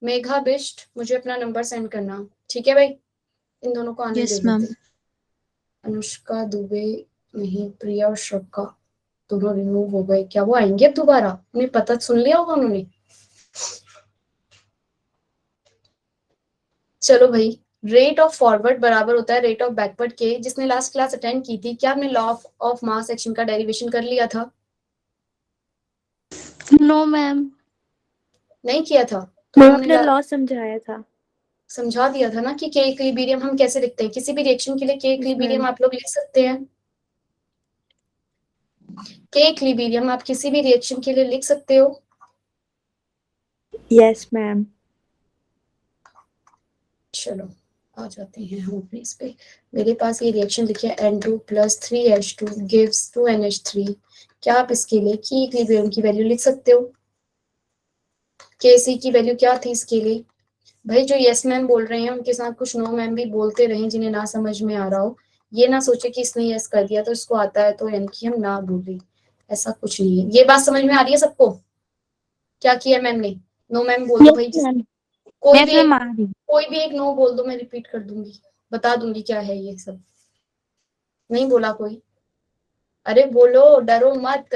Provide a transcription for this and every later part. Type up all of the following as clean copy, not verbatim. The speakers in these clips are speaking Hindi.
मेघा बिष्ट, मुझे अपना नंबर सेंड करना, ठीक है भाई। इन दोनों को आने दे यस मैम। देते हैं। अनुष्का दुबे नहीं, प्रिया और श्रक्का दोनों रिमूव हो गए। क्या वो आएंगे अब दोबारा? उन्हें पता सुन लिया होगा उन्होंने। चलो भाई, रेट ऑफ फॉरवर्ड बराबर होता है रेट ऑफ बैकवर्ड के। जिसने लास्ट क्लास अटेंड की थी, क्या हमने लॉ ऑफ मास एक्शन का डेरिवेशन कर लिया था? नो मैम, नहीं किया था? तो मैम हमने आपने लॉ समझाया था। समझा दिया था ना कि के इक्विलिब्रियम हम कैसे लिखते हैं। किसी भी रिएक्शन के लिए के यस इक्विलिब्रियम मैम। आप लोग लिख सकते हैं। के इक्विलिब्रियम आप किसी भी रिएक्शन के लिए लिख सकते हो। Yes ma'am. चलो आ जाते हैं हम अपने इस पे। मेरे पास ये रिएक्शन लिखिए, N2 + 3H2 gives 2NH3। क्या आप इसके लिए की इक्विलिब्रियम की वैल्यू लिख सकते हो? KC की वैल्यू क्या थी इसके लिए? भाई जो यस मैम बोल रहे हैं उनके साथ कुछ नो मैम भी बोलते रहे, जिन्हें ना समझ में आ रहा हो। ये ना सोचे कि इसने यस कर दिया तो इसको आता है तो यानी कि हम ना बोले, ऐसा कुछ नहीं है। ये बात समझ में आ रही है सबको? क्या किया मैम ने? नो मैम बोल दो यस भाई। मैम। कोई यस भी मैम एक, आ रही। कोई भी एक नो बोल दो, मैं रिपीट कर दूंगी, बता दूंगी क्या है ये सब। नहीं बोला कोई? अरे बोलो, डरो मत।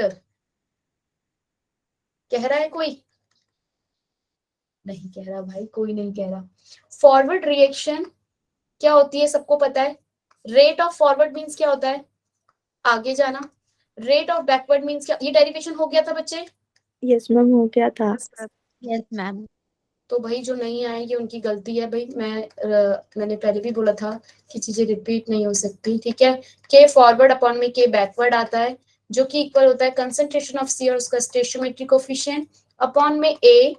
कह रहा है कोई? नहीं कह रहा भाई, कोई नहीं कह रहा। फॉरवर्ड रिएक्शन क्या होती है सबको पता है। रेट ऑफ फॉरवर्ड मीन्स क्या होता है? आगे जाना। रेट ऑफ बैकवर्ड मीन्स क्या? ये डेरिवेशन हो गया था बच्चे? यस मैम हो गया था। Yes ma'am. तो भाई जो नहीं आएंगे उनकी गलती है भाई। मैंने पहले भी बोला था कि चीजें रिपीट नहीं हो सकती, ठीक है। के फॉरवर्ड अपॉन में के बैकवर्ड आता है, जो कि इक्वल होता है कंसंट्रेशन ऑफ सी और उसका स्टोइचियोमेट्रिक कोफिशिएंट अपॉन में ए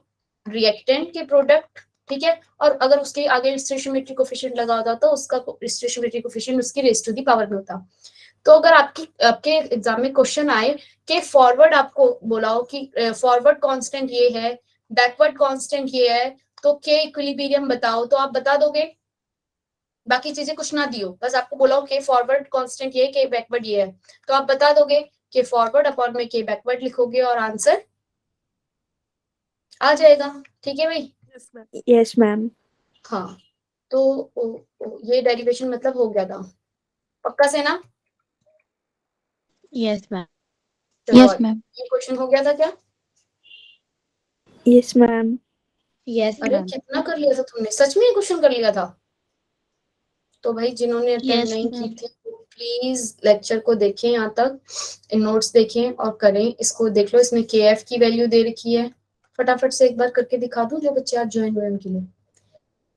रिएक्टेंट के प्रोडक्ट, ठीक है। और अगर उसके आगे स्टोइचियोमेट्रिक कोफिशिएंट लगा होता तो उसका स्टोइचियोमेट्रिक कोफिशिएंट उसकी रेज टू दी पावर में होता। तो अगर आपके एग्जाम में क्वेश्चन आए कि फॉरवर्ड, आपको बोला हो कि फॉरवर्ड कांस्टेंट ये है, बैकवर्ड कांस्टेंट ये है, तो के इक्विलिब्रियम बताओ, तो आप बता दोगे। बाकी चीजें कुछ ना दियो, बस आपको बोला हो के फॉरवर्ड कांस्टेंट ये, के बैकवर्ड ये है, तो आप बता दोगे कि फॉरवर्ड अपॉन में के बैकवर्ड लिखोगे और आंसर आ जाएगा, ठीक है भाई। Yes ma'am. हाँ, तो ये डेरिवेशन मतलब हो गया था, पक्का से ना? Yes ma'am. चलो यस आज मैम। ये क्वेश्चन हो गया था क्या? Yes ma'am. यस अरे मैम। कितना कर लिया था तुमने, सच में क्वेश्चन कर लिया था? तो भाई जिन्होंने अटेंड यस नहीं की मैम। थी प्लीज लेक्चर को देखें यहाँ तक, नोट्स देखें और करें। इसको देख लो, इसमें के एफ की वैल्यू दे रखी है। फटाफट से एक बार करके दिखा दूं जो बच्चे आज ज्वाइन हुए उनके लिए।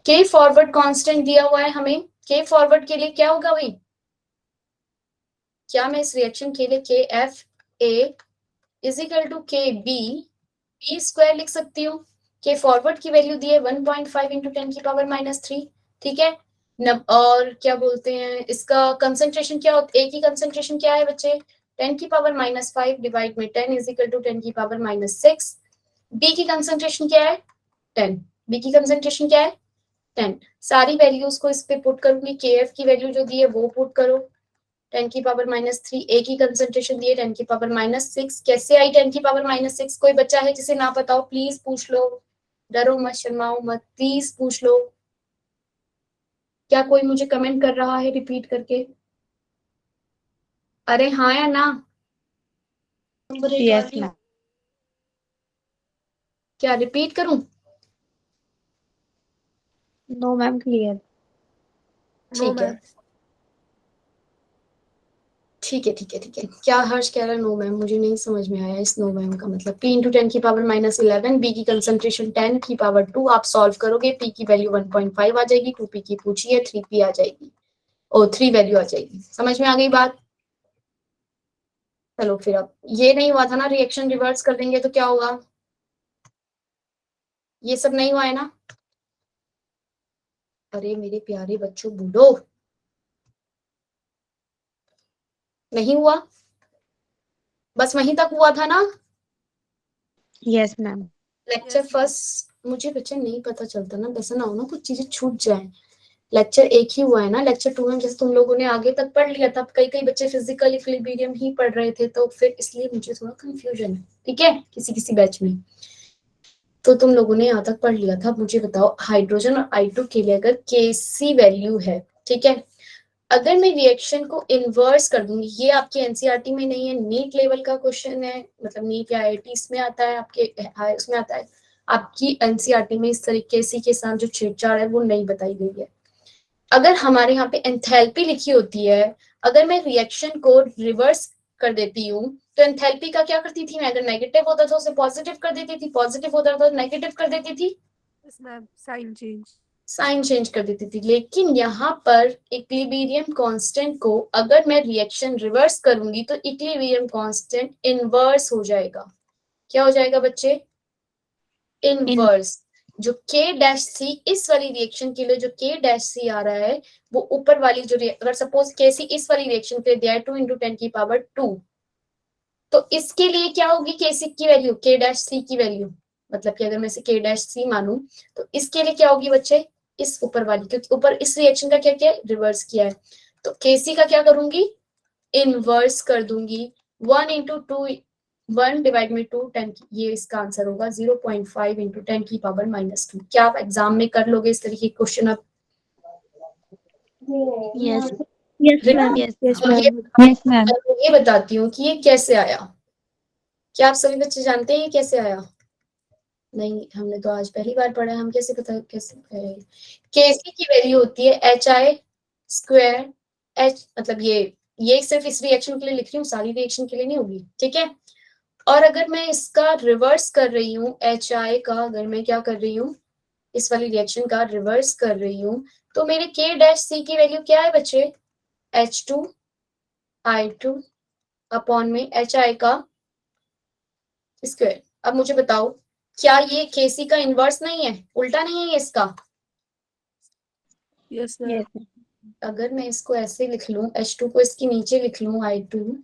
के फॉरवर्ड कांस्टेंट दिया हुआ है हमें। के फॉरवर्ड के लिए क्या होगा भाई? क्या मैं इस रिएक्शन के लिए K F A is equal to K B B square लिख सकती हूँ? के फॉरवर्ड की वैल्यू दी है 1.5 इंटू 10⁻³ ठीक है। और क्या बोलते हैं इसका कंसंट्रेशन क्या होता है, ए की कंसंट्रेशन क्या है बच्चे? 10⁻⁵ डिवाइड में 10 इज इक्वल टू 10⁻⁶। बी की कंसंट्रेशन क्या है? 10। बी की कंसंट्रेशन क्या है? 10। सारी वैल्यूज को इस पे पुट करूंगी, के एफ की वैल्यू जो दी है वो पुट करो। 10⁻⁻3 ए की कंसंट्रेशन दी है 10⁻�6। कैसे आई 10⁻�6? कोई बच्चा है जिसे ना पता हो प्लीज पूछ लो, डरो मत, शर्माओ मत, प्लीज पूछ लो। क्या कोई मुझे कमेंट कर रहा है रिपीट करके? अरे हाँ या ना? Yes ma'am. क्या रिपीट करूं? No ma'am, clear. ठीक है ठीक है ठीक है ठीक है। क्या हर्ष कह रहा है नो मैम? मुझे नहीं समझ में आया इस नो मैम का मतलब। पी इंटू 10⁻⁻11, बी की कंसंट्रेशन 10⁻²। आप सॉल्व करोगे, पी की वैल्यू 1.5 आ जाएगी, 2p की पूछी है, 3p आ जाएगी, ओ 3 वैल्यू आ जाएगी। समझ में आ गई बात? चलो फिर, अब ये नहीं हुआ था ना, रिएक्शन रिवर्स कर देंगे तो क्या होगा? ये सब नहीं हुआ है ना? अरे मेरे प्यारे बच्चों बोलो, नहीं हुआ? बस वहीं तक हुआ था ना? Yes ma'am. लेक्चर फर्स्ट मुझे बच्चे नहीं पता चलता ना, वैसा ना हो ना कुछ चीजें छूट जाए। लेक्चर एक ही हुआ है ना, लेक्चर 2 में जैसे तुम लोगों ने आगे तक पढ़ लिया था, कई कई बच्चे फिजिकल इक्विलिब्रियम ही पढ़ रहे थे, तो फिर इसलिए मुझे थोड़ा कंफ्यूजन है, ठीक है, किसी किसी बैच में। तो तुम लोगों ने यहाँ तक पढ़ लिया था। मुझे बताओ हाइड्रोजन और I2 के लिए अगर Kc वैल्यू है, ठीक है, अगर मैं रिएक्शन को इन्वर्स कर दूंगी, ये आपके एनसीईआरटी में नहीं है, नीट लेवल का क्वेश्चन है, मतलब नीट या आईआईटी इसमें आता है, आपके उसमें आता है, आपकी एनसीईआरटी में इस तरीके से के साथ जो छेड़छाड़ है वो नहीं बताई गई है। अगर हमारे यहाँ पे एंथैल्पी लिखी होती है, अगर मैं रिएक्शन को रिवर्स कर देती हूँ तो एंथैल्पी का क्या करती थी मैं, अगर नेगेटिव होता था उसे पॉजिटिव कर देती थी, पॉजिटिव होता था तो नेगेटिव कर देती थी, साइन चेंज साइन चेंज कर देती थी। लेकिन यहाँ पर इक्विलिब्रियम कांस्टेंट को अगर मैं रिएक्शन रिवर्स करूंगी तो इक्विलिब्रियम कांस्टेंट इनवर्स हो जाएगा। क्या हो जाएगा बच्चे? इनवर्स। जो K डैश सी इस वाली रिएक्शन के लिए जो K डैश सी आ रहा है वो ऊपर वाली जो अगर सपोज Kc इस वाली रिएक्शन के लिए दिया है 2 × 10⁻², तो इसके लिए क्या होगी Kc की वैल्यू, K डैश सी की वैल्यू, मतलब कि अगर मैं इसे K डैश सी मानूं तो इसके लिए क्या होगी बच्चे, इस ऊपर वाली, क्योंकि ऊपर इस रिएक्शन का क्या किया है, रिवर्स किया है, तो Kc का क्या करूंगी, इनवर्स कर दूंगी। 1 × 2 1 डिवाइड में 2 10, ये इसका आंसर होगा 0.5 × 10⁻²। क्या आप एग्जाम में कर लोगे इस तरीके के क्वेश्चन? आप Yes. Yes ma'am Yes. Yes अब ये मैम Yes, ma'am. अब ये बताती हूँ कि ये कैसे आया। क्या आप सभी बच्चे जानते हैं ये कैसे आया? नहीं, हमने तो आज पहली बार पढ़ा है, हम कैसे पता कैसे करेंगे? Kc की वैल्यू होती है HI², H मतलब ये सिर्फ इस रिएक्शन के लिए लिख रही हूँ, सारी रिएक्शन के लिए नहीं होगी, ठीक है। और अगर मैं इसका रिवर्स कर रही हूँ, HI का अगर मैं क्या कर रही हूँ, इस वाली रिएक्शन का रिवर्स कर रही हूँ, तो मेरे K डैश सी की वैल्यू क्या है बच्चे, H2I2 अपॉन में HI का स्क्वायर। अब मुझे बताओ क्या ये Kc का इनवर्स नहीं है, उल्टा नहीं है ये इसका? Yes Yes. अगर मैं इसको ऐसे लिख लूं, H2 को इसके नीचे लिख लूं I2,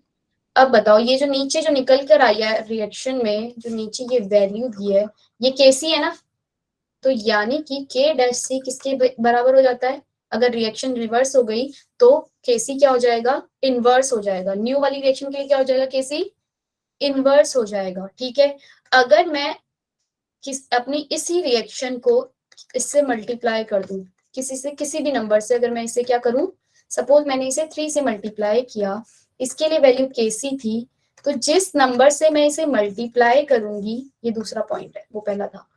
अब बताओ ये जो नीचे जो निकल कर आई है रिएक्शन में, जो नीचे ये वैल्यू दी है ये Kc है ना, तो यानी कि K डैश सी किसके बराबर हो जाता है, अगर रिएक्शन रिवर्स हो गई तो Kc क्या हो जाएगा, इनवर्स हो जाएगा। न्यू वाली रिएक्शन के लिए क्या हो जाएगा, Kc इनवर्स हो जाएगा, ठीक है। अगर मैं अपनी इसी रिएक्शन को इससे मल्टीप्लाई कर दूं, किसी भी नंबर से, अगर मैं इसे क्या करूं, सपोज मैंने इसे 3 से मल्टीप्लाई किया, इसके लिए वैल्यू Kc थी, तो जिस नंबर से मैं इसे मल्टीप्लाई करूंगी, ये दूसरा पॉइंट है, वो पहला था,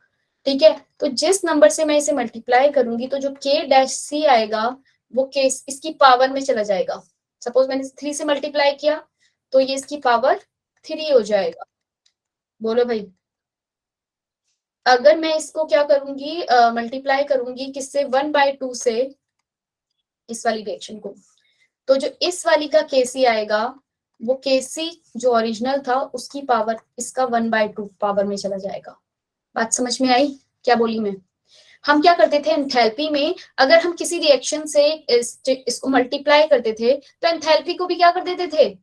ठीक है, तो जिस नंबर से मैं इसे मल्टीप्लाई करूंगी तो जो K डैश सी आएगा वो K इसकी पावर में चला जाएगा। सपोज मैंने 3 से मल्टीप्लाई किया तो ये इसकी पावर 3 हो जाएगा। बोलो भाई, अगर मैं इसको क्या करूंगी, मल्टीप्लाई करूंगी किससे, 1/2 से, इस वाली रिएक्शन को, तो जो इस वाली का Kc आएगा वो Kc जो ओरिजिनल था उसकी पावर इसका 1/2 पावर में चला जाएगा। बात समझ में आई क्या बोली मैं? हम क्या करते थे एंथैल्पी में, अगर हम किसी रिएक्शन से इसको मल्टीप्लाई करते थे तो एंथैल्पी को भी क्या कर देते थे,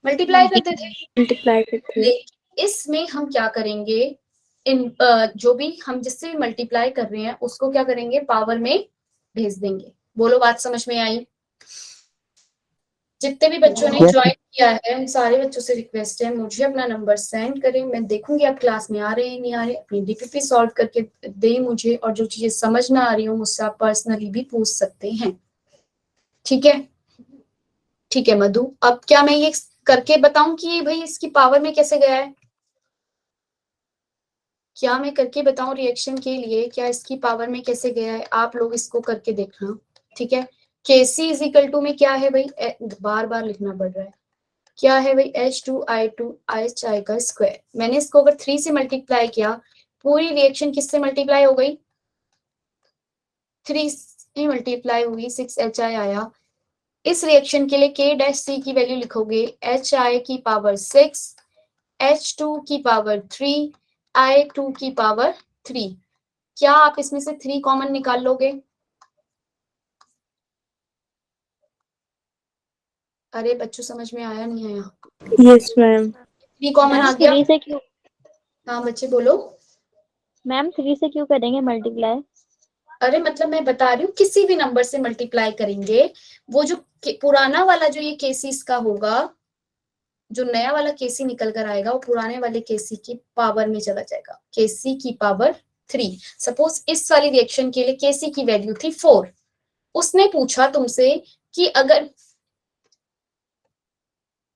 मल्टीप्लाई करते थे। मल्टीप्लाई करते हैं। लेकिन इसमें हम क्या करेंगे, इन जो भी हम जिससे मल्टीप्लाई कर रहे हैं उसको क्या करेंगे, पावर में भेज देंगे। बोलो बात समझ में आई? जितने भी बच्चों ने ज्वाइन किया है उन सारे बच्चों से रिक्वेस्ट है मुझे अपना नंबर सेंड करें, मैं देखूंगी आप क्लास में आ रहे हैं नहीं आ रहे, अपनी डीपीपी सॉल्व करके दें मुझे, और जो चीजें समझ ना आ रही हो मुझसे आप पर्सनली भी पूछ सकते हैं, ठीक है। ठीक है मधु, अब क्या मैं ये करके बताऊं कि भाई इसकी पावर में कैसे गया है, क्या मैं करके बताऊं रिएक्शन के लिए क्या इसकी पावर में कैसे गया है, आप लोग इसको करके देखना, ठीक है। Kc इज इक्वल टू में क्या है भाई, बार बार लिखना पड़ रहा है, क्या है भाई, H2I2 HI का स्क्वायर। मैंने इसको अगर 3 से मल्टीप्लाई किया, पूरी रिएक्शन किससे मल्टीप्लाई हो गई, 3 से मल्टीप्लाई हुई, 6HI आया। इस रिएक्शन के लिए K डैश सी की वैल्यू लिखोगे HI की पावर 6, H2 की पावर 3, I2 की पावर 3। क्या आप इसमें से 3 कॉमन निकाल लोगे? अरे बच्चों समझ में आया नहीं आया? यस मैम 3 कॉमन आ मैम गया? 3 से क्यों, हाँ बच्चे बोलो। मैम 3 से क्यों करेंगे मल्टीप्लाई? अरे मतलब मैं बता रही हूँ किसी भी नंबर से मल्टीप्लाई करेंगे, वो जो पुराना वाला जो ये केसीस का होगा, जो नया वाला केसी निकल कर आएगा वो पुराने वाले केसी की पावर में चला जाएगा, केसी की पावर 3। सपोज इस वाली रिएक्शन के लिए केसी की वैल्यू थी 4। उसने पूछा तुमसे कि अगर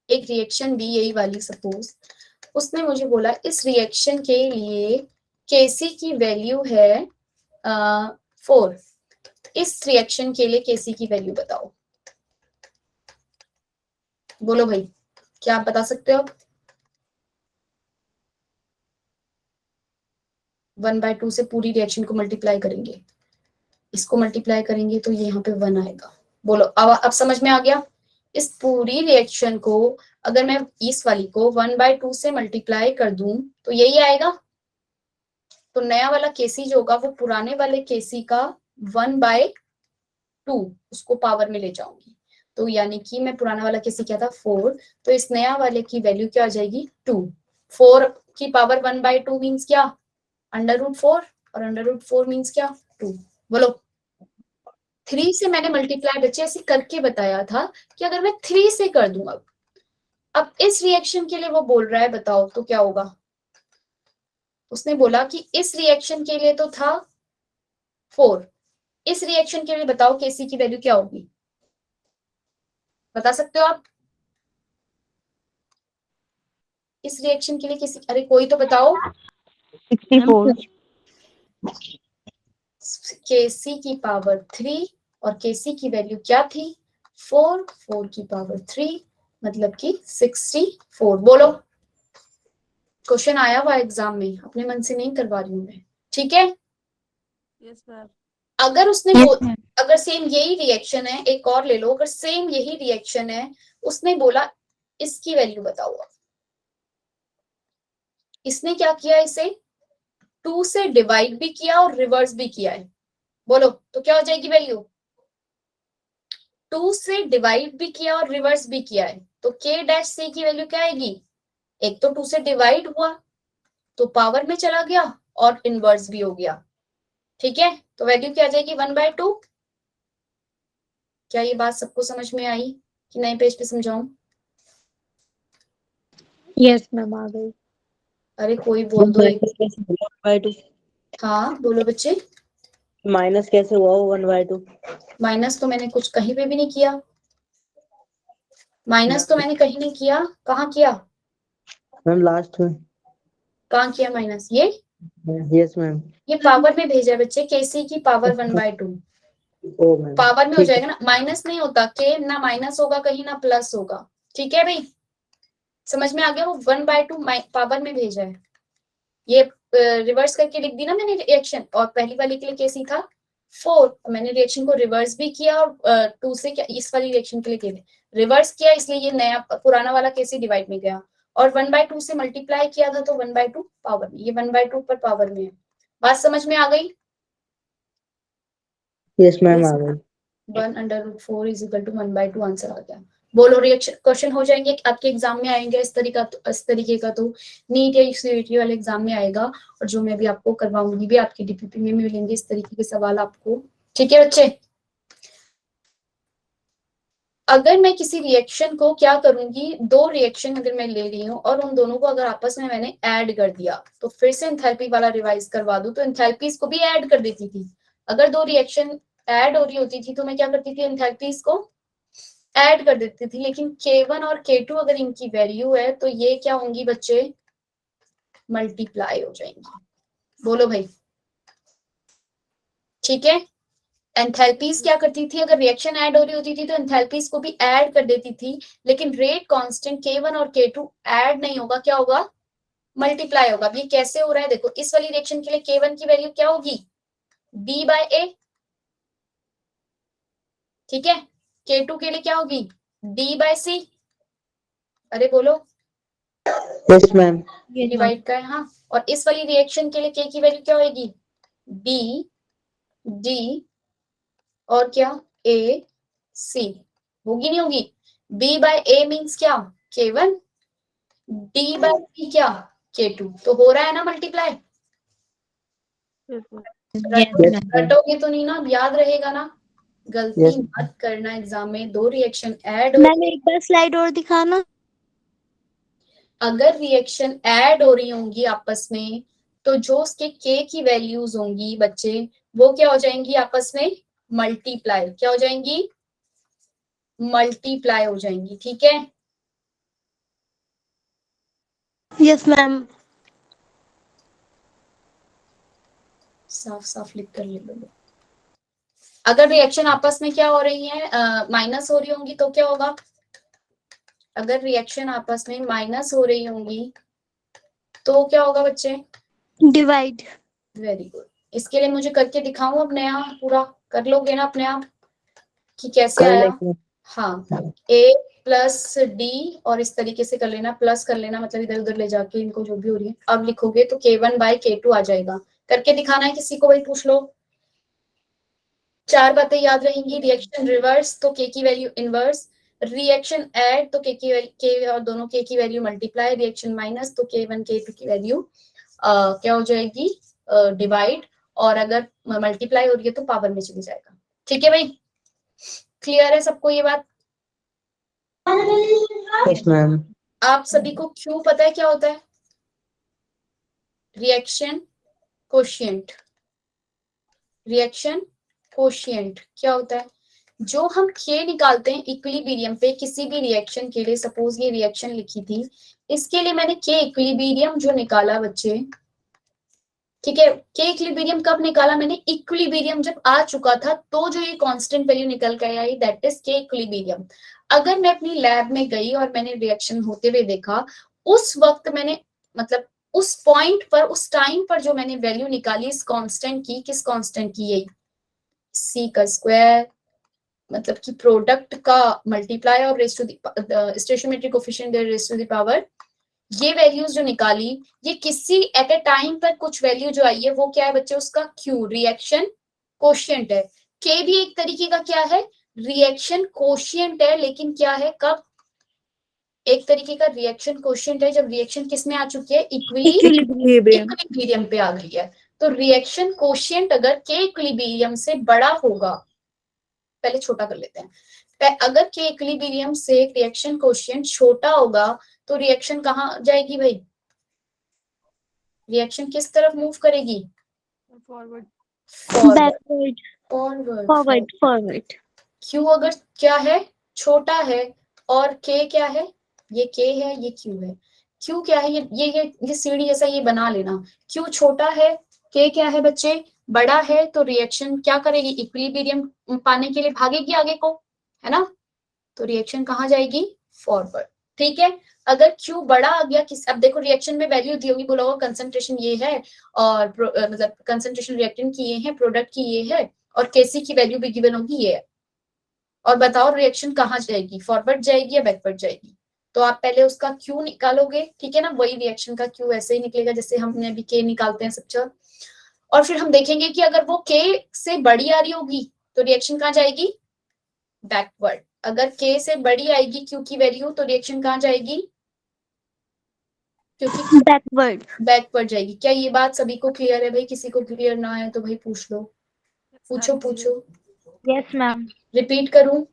एक रिएक्शन भी यही वाली, सपोज उसने मुझे बोला इस रिएक्शन के लिए केसी की वैल्यू है 4, इस रिएक्शन के लिए केसी की वैल्यू बताओ। बोलो भाई, क्या आप बता सकते हो? आप 1/2 से पूरी रिएक्शन को मल्टीप्लाई करेंगे, इसको मल्टीप्लाई करेंगे तो ये यहाँ पे 1 आएगा। बोलो अब समझ में आ गया? इस पूरी रिएक्शन को अगर मैं इस वाली को 1/2 से मल्टीप्लाई कर दूं तो यही आएगा। तो नया वाला केसी जो होगा वो पुराने वाले केसी का 1/2 उसको पावर में ले जाऊंगी। तो यानी कि मैं पुराना वाला केसी क्या था 4, तो इस नया वाले की वैल्यू क्या आ जाएगी 2। 4 की पावर 1/2 मीन्स क्या? √4, और √4 मीन्स क्या? 2। बोलो 3 से मैंने मल्टीप्लाई बच्चे ऐसे करके बताया था कि अगर मैं 3 से कर दूं, अब इस रिएक्शन के लिए वो बोल रहा है बताओ तो क्या होगा? उसने बोला कि इस रिएक्शन के लिए तो था 4, इस रिएक्शन के लिए बताओ केसी की वैल्यू क्या होगी? बता सकते हो आप? इस रिएक्शन के लिए किसी, अरे कोई तो बताओ। 64। केसी की पावर 3 और केसी की वैल्यू क्या थी 4, 4 की पावर 3 मतलब कि 64। बोलो क्वेश्चन आया हुआ एग्जाम में, अपने मन से नहीं करवा रही हूँ मैं, ठीक है? Yes ma'am. अगर उसने अगर सेम यही रिएक्शन है, एक और ले लो, अगर सेम यही रिएक्शन है, उसने बोला इसकी वैल्यू बताओ। इसने क्या किया, इसे 2 से डिवाइड भी किया और रिवर्स भी किया है। बोलो तो क्या हो जाएगी वैल्यू? 2 से डिवाइड भी किया और रिवर्स भी किया है, तो k' की वैल्यू क्या आएगी? एक तो 2 से डिवाइड हुआ तो पावर में चला गया और इनवर्स भी हो गया, ठीक है? तो वैल्यू क्या आ जाएगी 1/2। क्या ये बात सबको समझ में आई कि नए पेज पे समझाऊं? यस मैम आ गई। अरे कोई बोल दो एक। 1/2 हाँ बोलो बच्चे। माइनस कैसे हुआ वो 1/2? माइनस तो मैंने कुछ कहीं पे भी नहीं किया, माइनस तो मैंने कहीं नहीं किया। कहाँ किया? मैम लास्ट में। कहाँ किया माइनस? ये यस मैम। ये पावर में भेजा है बच्चे, केसी की पावर 1/2 ओ मैम पावर में हो ठीक है। जाएगा ना, माइनस नहीं होता, के ना माइनस होगा कहीं ना प्लस होगा, ठीक है भाई? समझ में आ गया? वो 1/2 पावर में भेजा है, ये रिवर्स करके लिख दी ना मैंने रिएक्शन, और पहली वाली के लिए केसी था 4, मैंने रिएक्शन को रिवर्स भी किया और 2 से क्या इस वाली रिएक्शन के लिए रिवर्स किया, इसलिए ये नया पुराना वाला केसी डिवाइड में गया, और 1/2 से मल्टीप्लाई किया था तो 1/2 पावर में, ये 1/2 पर पावर में है। बात समझ में आ गई? यस मैम आ गई। 1/4 इज इक्वल टू 1/2 आंसर आ गया। बोलो रिएक्शन क्वेश्चन हो जाएंगे आपके एग्जाम में आएंगे इस तरीके का तो नीट या यूसीटी वाले एग्जाम में आएगा, और जो मैं भी आपको करवाऊंगी भी आपकी डीपीपी में मिलेंगे इस तरीके के सवाल आपको, ठीक है बच्चे? अगर मैं किसी रिएक्शन को क्या करूंगी, 2 रिएक्शन अगर मैं ले रही हूँ और उन दोनों को अगर आपस में मैंने ऐड कर दिया, तो फिर से एंथैल्पी वाला रिवाइज करवा दूं तो एंथैल्पीज को भी ऐड कर देती थी। अगर 2 रिएक्शन ऐड हो रही होती थी तो मैं क्या करती थी, एंथैल्पीज को ऐड कर देती थी। लेकिन K1 और K2 अगर इनकी वैल्यू है तो ये क्या होंगी बच्चे, मल्टीप्लाई हो जाएंगी। बोलो भाई, ठीक है? एंथैल्पीज क्या करती थी, अगर रिएक्शन ऐड हो रही होती थी तो एंथैल्पीज को भी ऐड कर देती थी, लेकिन रेट कांस्टेंट K1 और K2 ऐड नहीं होगा, क्या होगा, मल्टीप्लाई होगा। अब ये कैसे हो रहा है देखो, इस वाली रिएक्शन के लिए K1 की वैल्यू क्या होगी, D/A, ठीक है? K2 के लिए क्या होगी, D/C। अरे बोलो, यस मैम। डिवाइड का है, हाँ। और इस वाली रिएक्शन के लिए K की वैल्यू क्या होगी, B D और क्या AC होगी, नहीं होगी? B/A मीन्स क्या, K1, D/C क्या, K2। तो हो रहा है ना मल्टीप्लाई? रटोगे तो नहीं ना, याद रहेगा ना? गलती Yes. मत करना, एग्जाम में 2 रिएक्शन ऐड हो। मैम एक बार स्लाइड और दिखाना। अगर रिएक्शन ऐड हो रही होंगी आपस में तो जो उसके के की वैल्यूज होंगी बच्चे वो क्या हो जाएंगी आपस में मल्टीप्लाई, क्या हो जाएंगी मल्टीप्लाई हो जाएंगी। ठीक है, Yes, ma'am. साफ साफ लिख कर ले लो। अगर रिएक्शन आपस में क्या हो रही है माइनस हो रही होंगी तो क्या होगा, अगर रिएक्शन आपस में माइनस हो रही होंगी तो क्या होगा बच्चे, Divide. Very good. इसके लिए मुझे करके दिखाऊं अपने आप, पूरा कर लोगे ना अपने आप कि कैसे कर आया। लेंगे। हाँ, a प्लस डी और इस तरीके से कर लेना, प्लस कर लेना मतलब इधर उधर ले जाके इनको जो भी हो रही है। अब लिखोगे तो k1/k2 आ जाएगा। करके दिखाना है किसी को, भाई पूछ लो। 4 बातें याद रहेंगी। रिएक्शन रिवर्स तो k की वैल्यू इनवर्स, रिएक्शन ऐड तो k और दोनों k की वैल्यू मल्टीप्लाई, रिएक्शन माइनस तो k1 k2 की वैल्यू क्या हो जाएगी डिवाइड, और अगर मल्टीप्लाई हो रही है तो पावर में चली जाएगा। ठीक है भाई, क्लियर है सबको ये बात? Yes ma'am. आप सभी को क्यों पता है क्या होता है रिएक्शन कोशिएंट? रिएक्शन कोशिएंट क्या होता है? जो हम k निकालते हैं इक्विलिब्रियम पे किसी भी रिएक्शन के लिए, सपोज ये रिएक्शन लिखी थी, इसके लिए मैंने k इक्विलिब्रियम जो निकाला बच्चे, ठीक है, k इक्विलिब्रियम कब निकाला मैंने, इक्विलिब्रियम जब आ चुका था तो जो ये कांस्टेंट वैल्यू निकल के आई दैट इज k इक्विलिब्रियम। अगर मैं अपनी लैब में गई और मैंने रिएक्शन होते हुए देखा, उस वक्त मैंने मतलब उस पॉइंट पर उस टाइम पर जो मैंने वैल्यू निकाली इस कांस्टेंट की, किस कांस्टेंट की, यही c का स्क्वायर मतलब कि प्रोडक्ट का मल्टीप्लाई और raise to the stoichiometric coefficient raise to the power, ये वैल्यूज जो निकाली ये किसी एट ए टाइम पर कुछ वैल्यू जो आई है वो क्या है बच्चे, उसका Q रिएक्शन कोशिएंट है। K भी एक तरीके का क्या है, रिएक्शन कोशिएंट है, लेकिन क्या है कब, एक तरीके का रिएक्शन कोशिएंट है जब रिएक्शन किस में आ चुकी है, Equilibrium. इक्विलिब्रियम पे आ गई है। तो रिएक्शन कोशिएंट अगर K इक्विलिब्रियम से बड़ा होगा, पहले छोटा कर लेते हैं, अगर K इक्विलिब्रियम से रिएक्शन कोशिएंट छोटा होगा तो रिएक्शन कहाँ जाएगी भाई, रिएक्शन किस तरफ मूव करेगी, forward. Backward. Forward. Forward. Q अगर क्या है, छोटा है, और K क्या है, ये K है ये Q है। Q क्या है, ये सीढ़ी जैसा ये बना लेना। Q छोटा है, K क्या है बच्चे, बड़ा है, तो रिएक्शन क्या करेगी, इक्विलिब्रियम पाने के लिए भागेगी आगे को, है ना, तो रिएक्शन कहाँ जाएगी, फॉरवर्ड। ठीक है, अगर Q बड़ा आ गया अब देखो रिएक्शन में वैल्यू दी होगी, बोला होगा कंसंट्रेशन ये है और मतलब कंसंट्रेशन रिएक्टेंट की ये है, प्रोडक्ट की ये है, और Kc की वैल्यू भी गिवन होगी ये है, और बताओ रिएक्शन कहाँ जाएगी, फॉरवर्ड जाएगी या बैकवर्ड जाएगी। तो आप पहले उसका Q निकालोगे, ठीक है ना, वही रिएक्शन का Q ऐसे ही निकलेगा जैसे हमने अभी K निकालते हैं सब, और फिर हम देखेंगे कि अगर वो K से बड़ी आ रही होगी तो रिएक्शन कहाँ जाएगी, बैकवर्ड। अगर K से बड़ी आएगी Q की वैल्यू तो रिएक्शन कहाँ जाएगी, क्योंकि Backward. बैकवर्ड जाएगी। क्या ये बात सभी को क्लियर है भाई? किसी को क्लियर ना है तो भाई पूछ लो, पूछो पूछो। Yes, ma'am. रिपीट करूं,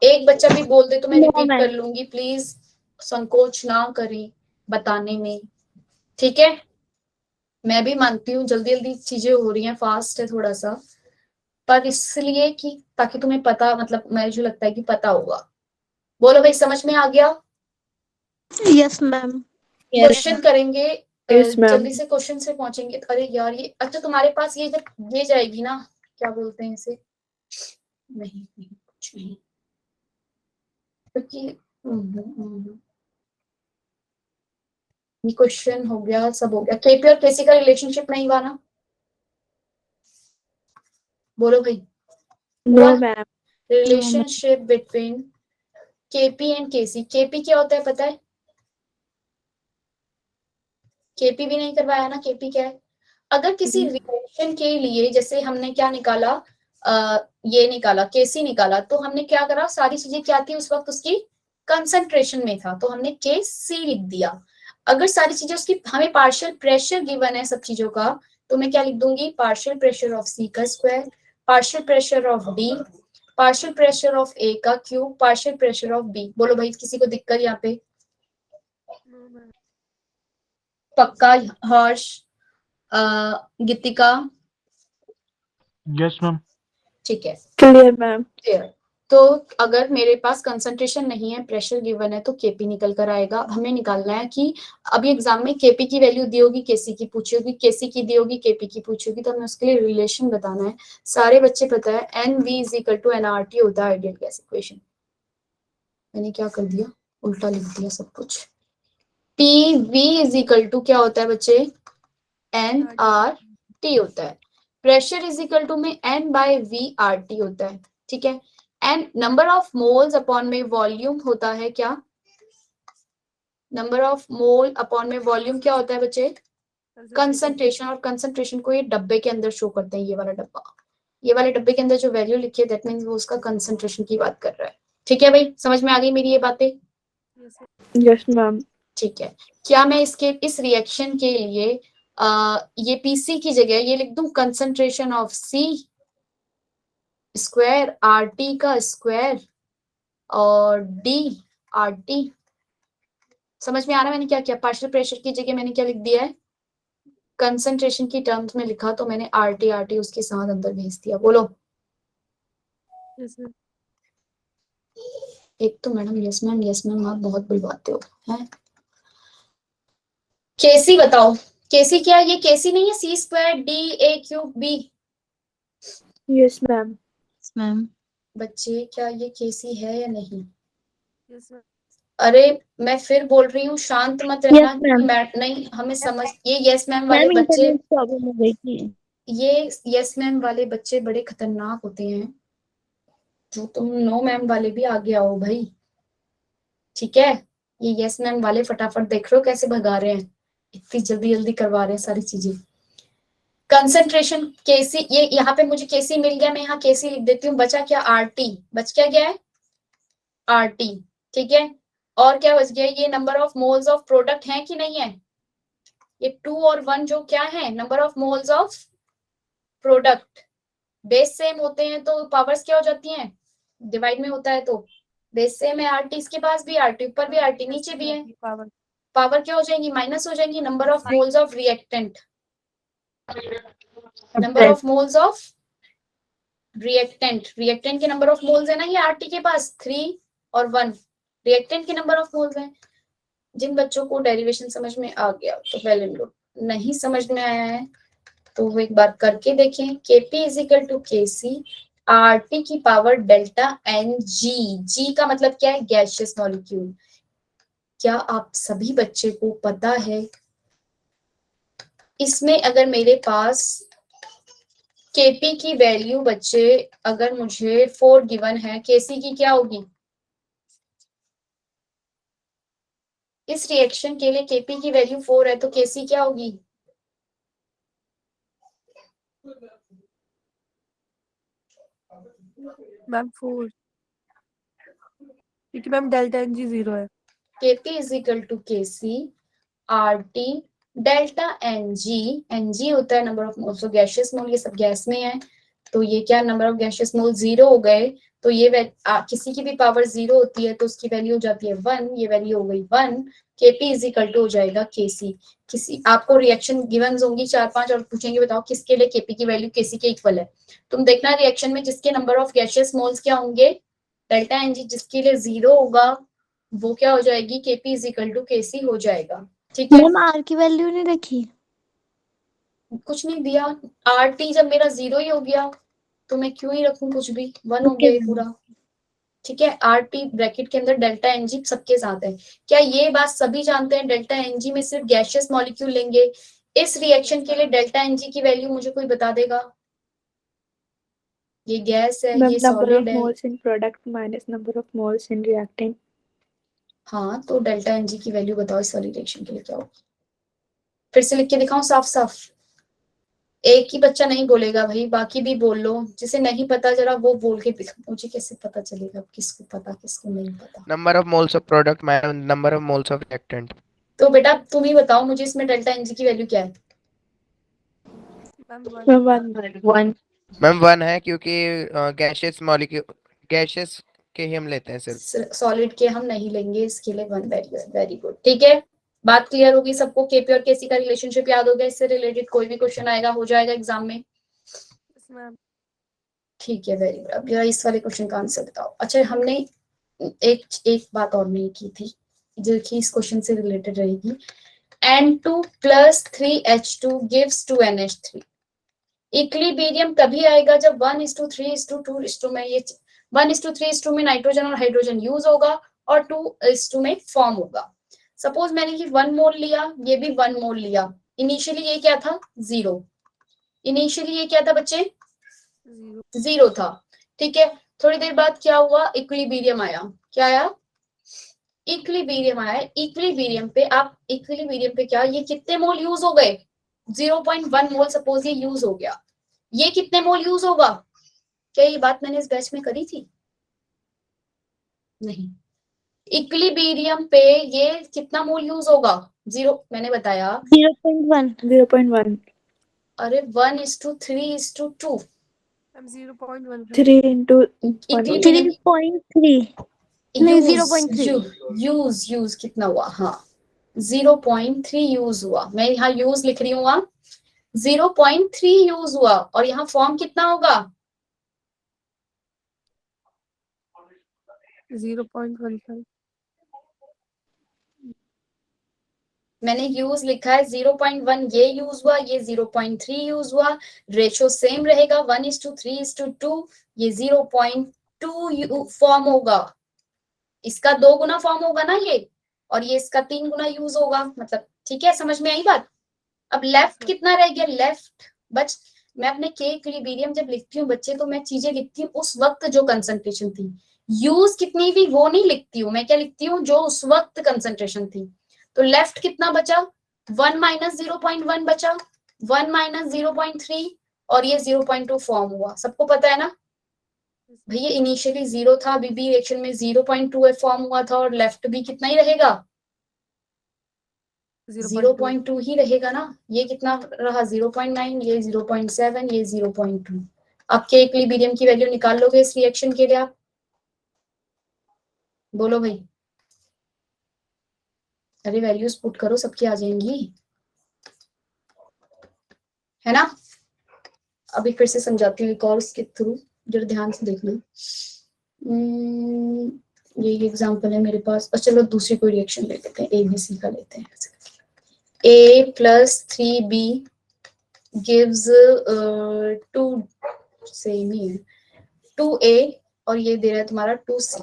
एक बच्चा भी बोल दे तो मैं No, रिपीट ma'am. कर लूंगी, प्लीज संकोच ना करें बताने में, ठीक है। मैं भी मानती हूँ जल्दी जल्दी चीजें हो रही हैं, फास्ट है थोड़ा सा, पर इसलिए कि ताकि तुम्हें पता, मतलब मुझे लगता है कि पता होगा। बोलो भाई समझ में आ गया? Yes, ma'am. क्वेश्चन करेंगे, Yes, ma'am. जल्दी से क्वेश्चन से पहुंचेंगे। अरे यार ये अच्छा तुम्हारे पास ये जब ये जाएगी ना, क्या बोलते हैं इसे, नहीं नहीं कुछ नहीं, क्योंकि ये क्वेश्चन हो गया, सब हो गया। केपी और केसी का रिलेशनशिप नहीं हुआ ना, बोलो भाई। No, ma'am. Relationship between KP and KC. KP क्या होता है पता है? केपी भी नहीं करवाया ना, केपी क्या है? अगर किसी रिएक्शन के लिए जैसे हमने क्या निकाला, ये निकाला केसी निकाला, तो हमने क्या करा, सारी चीजें क्या थी उस वक्त उसकी कंसंट्रेशन में था तो हमने के सी लिख दिया। अगर सारी चीजें उसकी हमें पार्शियल प्रेशर गिवन है सब चीजों का, तो मैं क्या लिख दूंगी, पार्शियल प्रेशर ऑफ सी का square, partial pressure of D, partial pressure of A का cube, partial pressure of B. बोलो भाई किसी को दिक्कत यहाँ पे? No, ma'am. पक्का? हर्ष, गीतिका? Yes, ma'am. ठीक है, Clear, ma'am. क्लियर। तो अगर मेरे पास कंसंट्रेशन नहीं है, प्रेशर गिवन है, तो केपी निकल कर आएगा। हमें निकालना है कि अभी एग्जाम में केपी की वैल्यू दी होगी, केसी की पूछी होगी, केसी की दी होगी, केपी की पूछी होगी, तो हमें उसके लिए रिलेशन बताना है। सारे बच्चे पता है N V is equal to N R T होता है आइडियल गैस इक्वेशन। मैंने क्या कर दिया, उल्टा लिख दिया सब कुछ। P V is equal to क्या होता है बच्चे, एन आर टी होता है। प्रेशर इज इक्वल टू में N by V R T होता है, ठीक है। And number of moles upon में वॉल्यूम होता है क्या, नंबर ऑफ मोल अपॉन में वॉल्यूम क्या होता है बच्चे, कंसंट्रेशन। और कंसंट्रेशन को ये डब्बे के अंदर शो करते हैं, ये वाला डब्बा, ये वाले डब्बे के अंदर जो वैल्यू लिखी है दैट मींस वो उसका कंसंट्रेशन की बात कर रहा है। ठीक है भाई, समझ में आ गई मेरी ये बातें? Yes, sir. Yes, ma'am. ठीक है। क्या मैं इसके इस रिएक्शन के लिए ये पीसी की जगह ये लिख दूं concentration of C square R T का स्क्वायर और डी आर टी? समझ में आ रहा है मैंने क्या किया? पार्शियल प्रेशर की जगह मैंने क्या लिख दिया है, कंसंट्रेशन की टर्म्स में लिखा, तो मैंने आर टी उसके साथ अंदर भेज दिया। बोलो। Yes, sir. एक तो मैडम यस मैम आप बहुत बुलवाते हो हैं। केसी बताओ, केसी क्या है? ये केसी नहीं है, C square D A cube B. Yes, ma'am. Yes, ma'am. बच्चे क्या ये केसी है या नहीं? Yes, sir. अरे मैं फिर बोल रही हूँ, शांत मत रहना। Yes, ma'am. नहीं हमें समझ, ये यस मैम वाले मैम बच्चे, इंटरनेट प्रॉब्लम हो गई थी। ये यस मैम वाले बच्चे बड़े खतरनाक होते हैं। जो तुम नो मैम वाले भी आगे आओ भाई, ठीक है। ये यस मैम वाले फटाफट देख रहे हो कैसे भगा रहे हैं, इतनी जल्दी जल्दी करवा रहे हैं सारी चीजें। कंसंट्रेशन केसी, ये यहाँ पे मुझे केसी मिल गया, मैं यहाँ केसी लिख देती हूँ। बचा क्या, आरटी। बच क्या गया है, आरटी, ठीक है। और क्या बच गया, ये number of moles of product है कि नहीं है? ये 2 और 1 जो क्या है, number of moles of product. Base same होते हैं तो पावर्स क्या हो जाती हैं, डिवाइड में होता है तो बेस सेम है। आरटी इसके पास भी, आरटी ऊपर भी, आरटी नीचे भी है। Power. पावर क्या हो जाएंगी, माइनस हो जाएंगी। Number of moles of reactant, number of moles of reactant, reactant के नंबर ऑफ मोल्स है ना ये आरटी के पास, 3 और 1 रिएक्टेंट के नंबर ऑफ मोल्स हैं। जिन बच्चों को डेरिवेशन समझ में आ गया तो वेल एंड गुड, नहीं समझ में आया है तो वो एक बार करके देखें। KP is equal to KC RT की power delta N G. G का मतलब क्या है, गैसियस मॉलिक्यूल। क्या आप सभी बच्चे को पता है, इसमें अगर मेरे पास केपी की वैल्यू बच्चे अगर मुझे 4 गिवन है, केसी की क्या होगी? इस रिएक्शन के लिए केपी की वैल्यू 4 है तो केसी क्या होगी? Ma'am, 4. क्योंकि मैम डेल्टा एन जी 0 है। KP is equal to KC R T delta N G होता है number of moles, gaseous mole ये सब गैस में है, तो ये क्या नंबर ऑफ गैसियस मोल 0 हो गए, तो ये किसी की भी पावर 0 होती है तो उसकी वैल्यू हो जाती है 1, ये वैल्यू हो गई 1। केपी इज इक्वल टू हो जाएगा केसी। किसी आपको रिएक्शन गिवन होंगी 4-5 और पूछेंगे बताओ किसके लिए केपी की वैल्यू केसी के इक्वल है। तुम देखना रिएक्शन में जिसके नंबर ऑफ गैसियस मोल्स क्या होंगे, डेल्टा एन जी, जिसके लिए 0 होगा वो क्या हो जाएगी, केपी इज इक्वल टू केसी हो जाएगा। ठीक है, मैम आर की वैल्यू नहीं रखी। कुछ नहीं दिया। आर टी जब मेरा 0 ही हो गया तो मैं क्यों ही रखूं कुछ भी, 1 हो गया ये पूरा। ठीक है, आर टी ब्रैकेट के अंदर डेल्टा एनजी सबके साथ है। क्या ये बात सभी जानते हैं, डेल्टा एनजी में सिर्फ गैसियस मॉलिक्यूल लेंगे। इस रिएक्शन के लिए डेल्टा एनजी की वैल्यू मुझे कोई बता देगा? ये गैस है, मैम ये नंबर ऑफ सॉलिड है। Moles in product minus number of moles in reactant. हाँ तो डेल्टा एनजी की वैल्यू बताओ इस वाली रिएक्शन के लिए क्या होगी? फिर से लिख के दिखाऊं साफ साफ? एक ही बच्चा नहीं बोलेगा भाई, बाकी भी बोल लो। जिसे नहीं पता जरा वो बोल के दिखा, मुझे कैसे पता चलेगा किसको पता किसको नहीं पता? Number of moles of product, number of moles of reactant. तो बेटा तुम ही बताओ मुझे इसमें डेल्टा एनजी की वैल्यू क्या है? मैम 1. मैम 1। मैम 1 है क्योंकि गैसियस मॉलिक्यूल गैसियस के ही हम लेते हैं सिर्फ। सॉलिड के हम नहीं लेंगे, इसके लिए 1 वैल्यू है। वेरी गुड, ठीक है। बात क्लियर होगी सबको? केपी और केसी का रिलेशनशिप याद हो गया? इससे रिलेटेड कोई भी क्वेश्चन आएगा, हो जाएगा एग्जाम में। Yes ma'am. ठीक है, वेरी गुड। अब जरा इस वाले क्वेश्चन का आंसर बताओ। अच्छा, हमने एक बात और नहीं की थी जो कि इस क्वेश्चन से रिलेटेड रहेगी। N2 plus 3H2 gives 2NH3। Equilibrium तभी आएगा जब 1:3:2 में ये 1:3 में नाइट्रोजन और हाइड्रोजन यूज होगा और 2:2 में फॉर्म होगा। सपोज मैंने ये 1 मोल लिया, ये भी 1 मोल लिया। इनिशियली ये क्या था? 0। इनिशियली ये क्या था बच्चे? 0 था। ठीक है, थोड़ी देर बाद क्या हुआ? इक्विलिब्रियम आया। क्या आया? इक्विलिब्रियम आया। इक्विलिब्रियम पे क्या, ये कितने मोल यूज हो गए? 0.1 मोल सपोज ये यूज हो गया। ये कितने मोल यूज होगा? क्या ये बात मैंने इस बैच में करी थी? नहीं। इक्विलिब्रियम पे ये कितना मोल यूज होगा? 0। मैंने बताया 0.1 0.1 अरे 1:3:2। मैम 0.1 3 into 1 इक्विलिब्रियम 3.3 नहीं 0.3 यूज कितना हुआ? हाँ 0.3 यूज हुआ। मैं यहाँ यूज लिख रही हूँ, वहां 0.3 यूज हुआ और यहाँ फॉर्म कितना होगा? 0.15 मैंने यूज लिखा है 0.1, ये यूज हुआ, ये 0.3 यूज हुआ। रेशो सेम रहेगा 1:3:2। ये 0.2 फॉर्म होगा। इसका 2 गुना फॉर्म होगा ना ये, और ये इसका 3 गुना यूज होगा। मतलब ठीक है, समझ में आई बात? अब लेफ्ट कितना रह गया? लेफ्ट बच मैं अपने के इक्विलिब्रियम जब लिखती हूँ बच्चे, तो मैं चीजें लिखती हूँ उस वक्त जो कंसंट्रेशन थी। यूज कितनी भी वो नहीं लिखती हूँ मैं, क्या लिखती हूँ? जो उस वक्त कंसंट्रेशन थी। तो लेफ्ट कितना बचा? 1 - 0.1 बचा, 1 - 0.3 और ये 0.2 फॉर्म हुआ। सबको पता है ना भैया? इनिशियली 0 था, अभी भी रिएक्शन में 0.2 फॉर्म हुआ था, और लेफ्ट भी कितना ही रहेगा? 0.2 ही रहेगा ना। ये कितना रहा? 0.9, ये 0.7, ये 0.2। अब के इक्विलिब्रियम की वैल्यू निकाल लोगे इस रिएक्शन के लिए आप? बोलो भाई। अरे वैल्यूज पुट करो, सबकी आ जाएंगी, है ना? अभी फिर से समझाती हूँ एक और उसके थ्रू, जरा ध्यान से देखना। ये एग्जांपल है मेरे पास। और चलो दूसरी कोई रिएक्शन ले लेते हैं, ABC का लेते हैं। A + 3B gives 2, सेम ही है, 2A, और ये दे रहा है तुम्हारा 2C।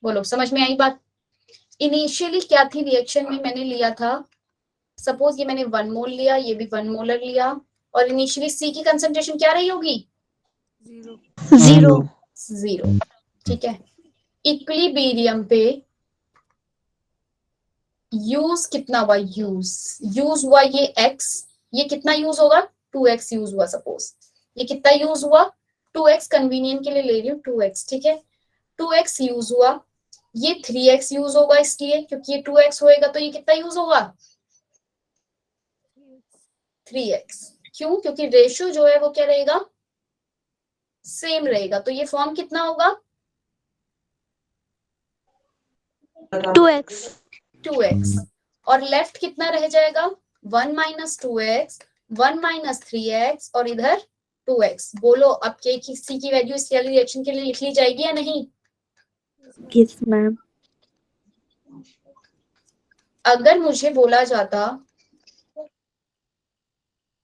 बोलो, समझ में आई बात? इनिशियली क्या थी रिएक्शन में? मैंने लिया था, सपोज ये मैंने 1 मोल लिया, ये भी 1 मोलर लिया, और इनिशियली C की कंसंट्रेशन क्या रही होगी? 0 0। ठीक है, इक्विलिब्रियम पे यूज कितना हुआ? यूज हुआ ये x, ये कितना यूज होगा? 2x यूज हुआ। सपोज ये कितना यूज हुआ? 2x, कन्वीनियंट के लिए ले रही हूँ 2x। ठीक है, 2x यूज हुआ। ये 3x यूज होगा इसलिए, क्योंकि ये 2x होएगा तो ये कितना यूज होगा? 3x। क्यों? क्योंकि रेशियो जो है वो क्या रहेगा? सेम रहेगा। तो ये फॉर्म कितना होगा? 2x 2x। और लेफ्ट कितना रह जाएगा? 1 - 2x, 1 - 3x, और इधर 2x। बोलो, अब के किसी की वैल्यू इस वाली रिएक्शन के लिए लिख ली जाएगी या नहीं? yes मैम अगर मुझे बोला जाता,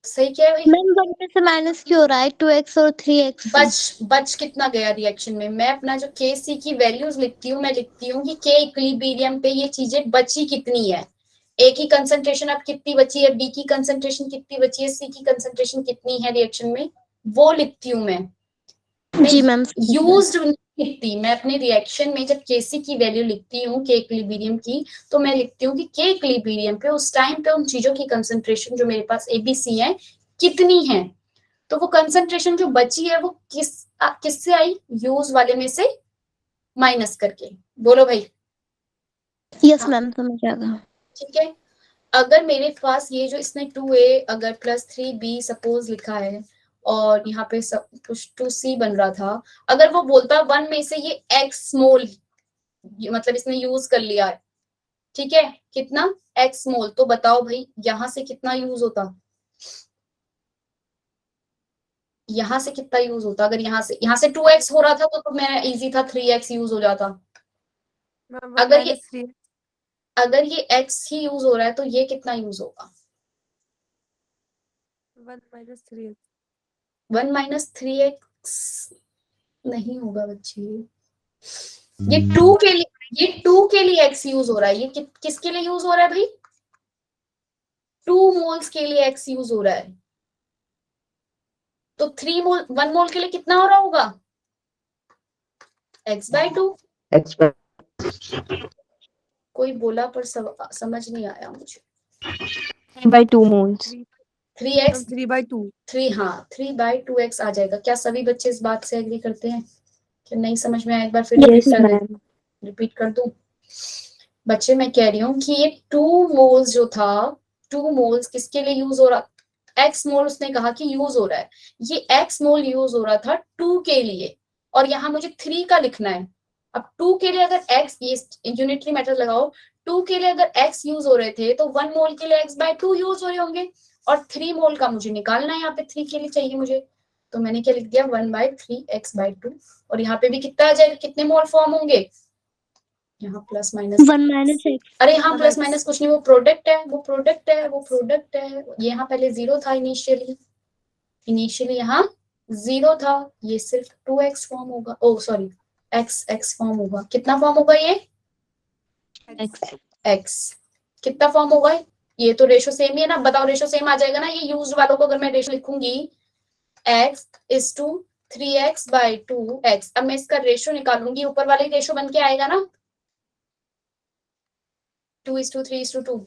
सही क्या है भाई? मैम 1 में से माइनस क्यों हो रहा है? 2x और 3x बच कितना गया रिएक्शन में? मैं अपना जो के सी की वैल्यूज लिखती हूँ, मैं लिखती हूँ कि के इक्विलिब्रियम पे ये चीजें बची कितनी है। ए की कंसंट्रेशन अब कितनी बची है, बी की कंसंट्रेशन कितनी बची है, सी की कंसंट्रेशन कितनी है रिएक्शन में, वो लिखती हूँ मैं जी मैम यूज्ड लिखती। मैं अपने रिएक्शन में जब केसी की वैल्यू लिखती हूँ के इक्विलिब्रियम की, तो मैं लिखती हूँ कि के इक्विलिब्रियम पे उस टाइम पे उन चीजों की कंसंट्रेशन जो मेरे पास एबीसी है कितनी है। तो वो कंसंट्रेशन जो बची है वो किससे आई? यूज वाले में से माइनस करके। बोलो भाई। यस हाँ, मैम समझ आ गया। ठीक है। अगर मेरे पास ये जो इसने 2A अगर +3B सपोज लिखा है, और यहाँ पे सब कुछ 2C बन रहा था, अगर वो बोलता 1 में से ये x मोल, मतलब इसने यूज कर लिया है, ठीक है, कितना x मोल। तो बताओ भाई यहां से कितना यूज होता, यहां से कितना यूज होता? अगर यहाँ से 2x हो रहा था तो मेरा इजी था 3x यूज हो जाता। मैम अगर ये 3 अगर ये x ही यूज हो रहा है तो ये कितना यूज होगा? 1 3 1 - 3x नहीं होगा बच्चे, ये 2 के लिए, ये 2 के लिए x यूज हो रहा है। ये किसके लिए यूज हो रहा है भाई? 2 मोल्स के लिए x यूज हो रहा है। तो 3 मोल 1 मोल के लिए कितना हो रहा होगा? x/2। कोई बोला पर समझ नहीं आया मुझे। 3/2 moles. 3x 3/2 3, हाँ 3/2x आ जाएगा। क्या सभी बच्चे इस बात से एग्री करते हैं कि नहीं समझ में आया? एक बार फिर Yes, ma'am. रिपीट कर दूं बच्चे। मैं कह रही हूँ कि ये 2 मोल्स जो था, 2 मोल्स किसके लिए यूज हो रहा? x मोल उसने कहा कि यूज हो रहा है, ये x मोल यूज हो रहा था 2 के लिए, और यहाँ मुझे 3 का लिखना है। अब 2 के लिए अगर x, ये यूनिटरी मेथड लगाओ, 2 के लिए अगर x यूज हो रहे थे तो 1 मोल के लिए x/2 यूज हो रहे होंगे, और 3 मोल का मुझे निकालना है, यहाँ पे 3 के लिए चाहिए मुझे। तो मैंने क्या लिख दिया? 1/3x/2। और यहाँ पे भी कितना आ जाएगा? कितने मोल फॉर्म होंगे? यहाँ प्लस माइनस, 1 minus x. अरे हाँ 1x प्लस माइनस कुछ नहीं, वो प्रोडक्ट है, वो प्रोडक्ट है, वो प्रोडक्ट है। ये यहाँ पहले 0 था इनिशियली यहाँ 0 था, ये सिर्फ 2x फॉर्म होगा। ओ सॉरी, x फॉर्म होगा। कितना फॉर्म होगा ये? X. x कितना फॉर्म होगा? ये तो रेशो सेम ही है ना, बताओ रेशो सेम आ जाएगा ना? ये यूज वालों को अगर मैं रेशो लिखूंगी x is to 3x/2x, अब मैं इसका रेशो निकालूंगी, ऊपर वाले रेशो बन के आएगा ना, 2:3:2।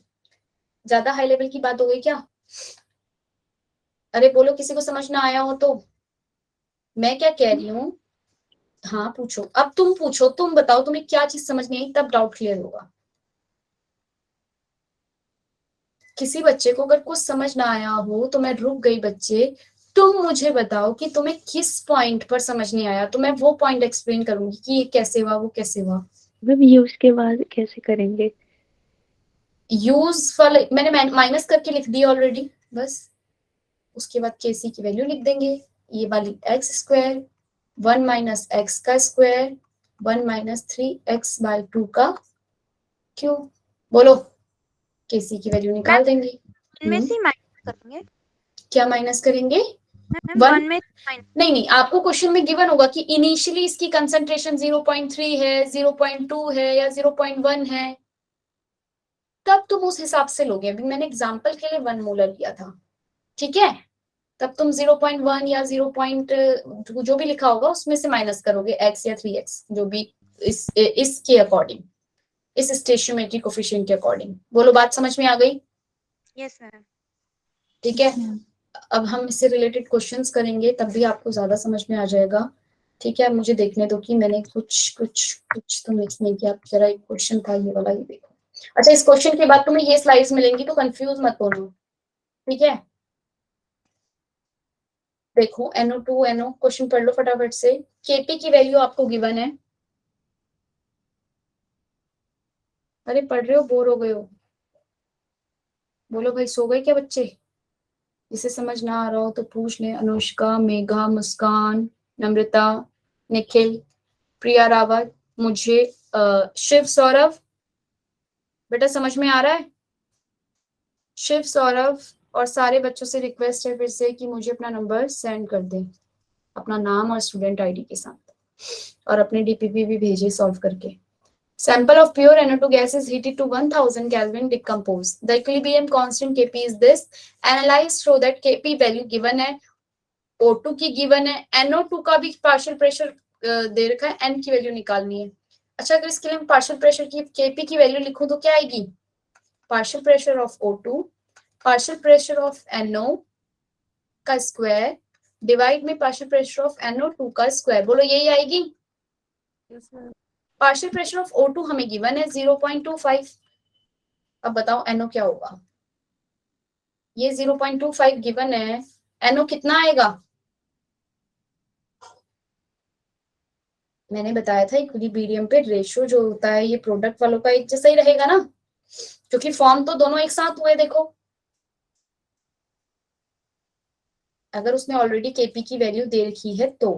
ज्यादा हाई लेवल की बात हो गई क्या? अरे बोलो, किसी को समझ ना आया हो तो। मैं क्या कह रही हूँ, हाँ पूछो, अब तुम पूछो, तुम बताओ तुम्हें क्या चीज समझ नहीं आई, तब डाउट क्लियर होगा। किसी बच्चे को अगर कुछ समझ ना आया हो तो मैं रुक गई बच्चे, तुम मुझे बताओ कि तुम्हें किस पॉइंट पर समझ नहीं आया, तो मैं वो पॉइंट एक्सप्लेन करूंगी कि ये कैसे हुआ, वो कैसे हुआ। मैम यूज के बाद कैसे करेंगे? यूज वाले मैंने माइनस करके लिख दिया ऑलरेडी, बस उसके बाद केसी की वैल्यू लिख देंगे। ये वाली x², 1 - x का स्क्वायर, 1 - 3x/2 का क्यूब। बोलो, केसी की वैल्यू निकाल देंगे। में से माइनस करेंगे क्या माइनस करेंगे? मैम, 1 1 में माइनस नहीं, आपको क्वेश्चन में गिवन होगा कि इनिशियली इसकी कंसंट्रेशन 0.3 है, 0.2 है या 0.1 है, तब तुम उस हिसाब से लोगे। अभी मैंने एग्जांपल के लिए 1 मोलर लिया था, ठीक है? तब तुम 0.1 या 0. जो भी लिखा होगा उसमें से माइनस करोगे, x या 3x, जो भी इसके अकॉर्डिंग, इस स्टेशियोमेट्री कोफिशिएंट के अकॉर्डिंग। बोलो, बात समझ में आ गई? Yes ma'am. ठीक है, अब हम इससे रिलेटेड क्वेश्चंस करेंगे, तब भी आपको ज्यादा समझ में आ जाएगा। ठीक है, मुझे देखने दो कि मैंने कुछ तो मिक्स नहीं किया। जरा एक क्वेश्चन था ये वाला, ये देखो। अच्छा, इस क्वेश्चन के बाद तुम्हें ये स्लाइड्स मिलेंगी तो कंफ्यूज मत होना, ठीक है? देखो NO2 NO, क्वेश्चन पढ़ लो फटाफट से। Kp की वैल्यू आपको गिवन है। अरे पढ़ रहे हो, बोर हो गए हो? बोलो भाई, सो गए क्या बच्चे? जिसे समझ ना आ रहा हो तो पूछ ले। अनुष्का, मेघा, मुस्कान, नम्रता, निखिल, प्रिया रावत, मुझे, शिव, सौरभ। बेटा समझ में आ रहा है? शिव, सौरभ और सारे बच्चों से रिक्वेस्ट है फिर से कि मुझे अपना नंबर सेंड कर दें, अपना नाम और स्टूडेंट आईडी के साथ, और अपने डीपीपी भी भेजिए सॉल्व करके। Sample of pure NO2 gas is heated to 1000 Kelvin, decomposed. The equilibrium constant Kp is this. Analyze so that Kp value given है, O2 की given है, NO2 का भी पार्शियल प्रेशर दे रखा है, N की वैल्यू निकालनी है। अच्छा, अगर इसके लिए मैं पार्शियल प्रेशर की Kp की वैल्यू लिखूं तो क्या आएगी? Partial pressure of O2 partial pressure of NO का स्क्वायर डिवाइड में पार्शियल प्रेशर ऑफ NO2 का स्क्वायर। बोलो, यही आएगी। Yes ma'am. Partial pressure of O2 हमें गिवन है 0.25। अब बताओ NO क्या होगा? ये 0.25 गिवन है, NO कितना आएगा? मैंने बताया था इक्विलिब्रियम पे रेशियो जो होता है ये प्रोडक्ट वालों का एक जैसा ही रहेगा ना, क्योंकि फॉर्म तो दोनों एक साथ हुए। देखो अगर उसने ऑलरेडी केपी की वैल्यू दे रखी है तो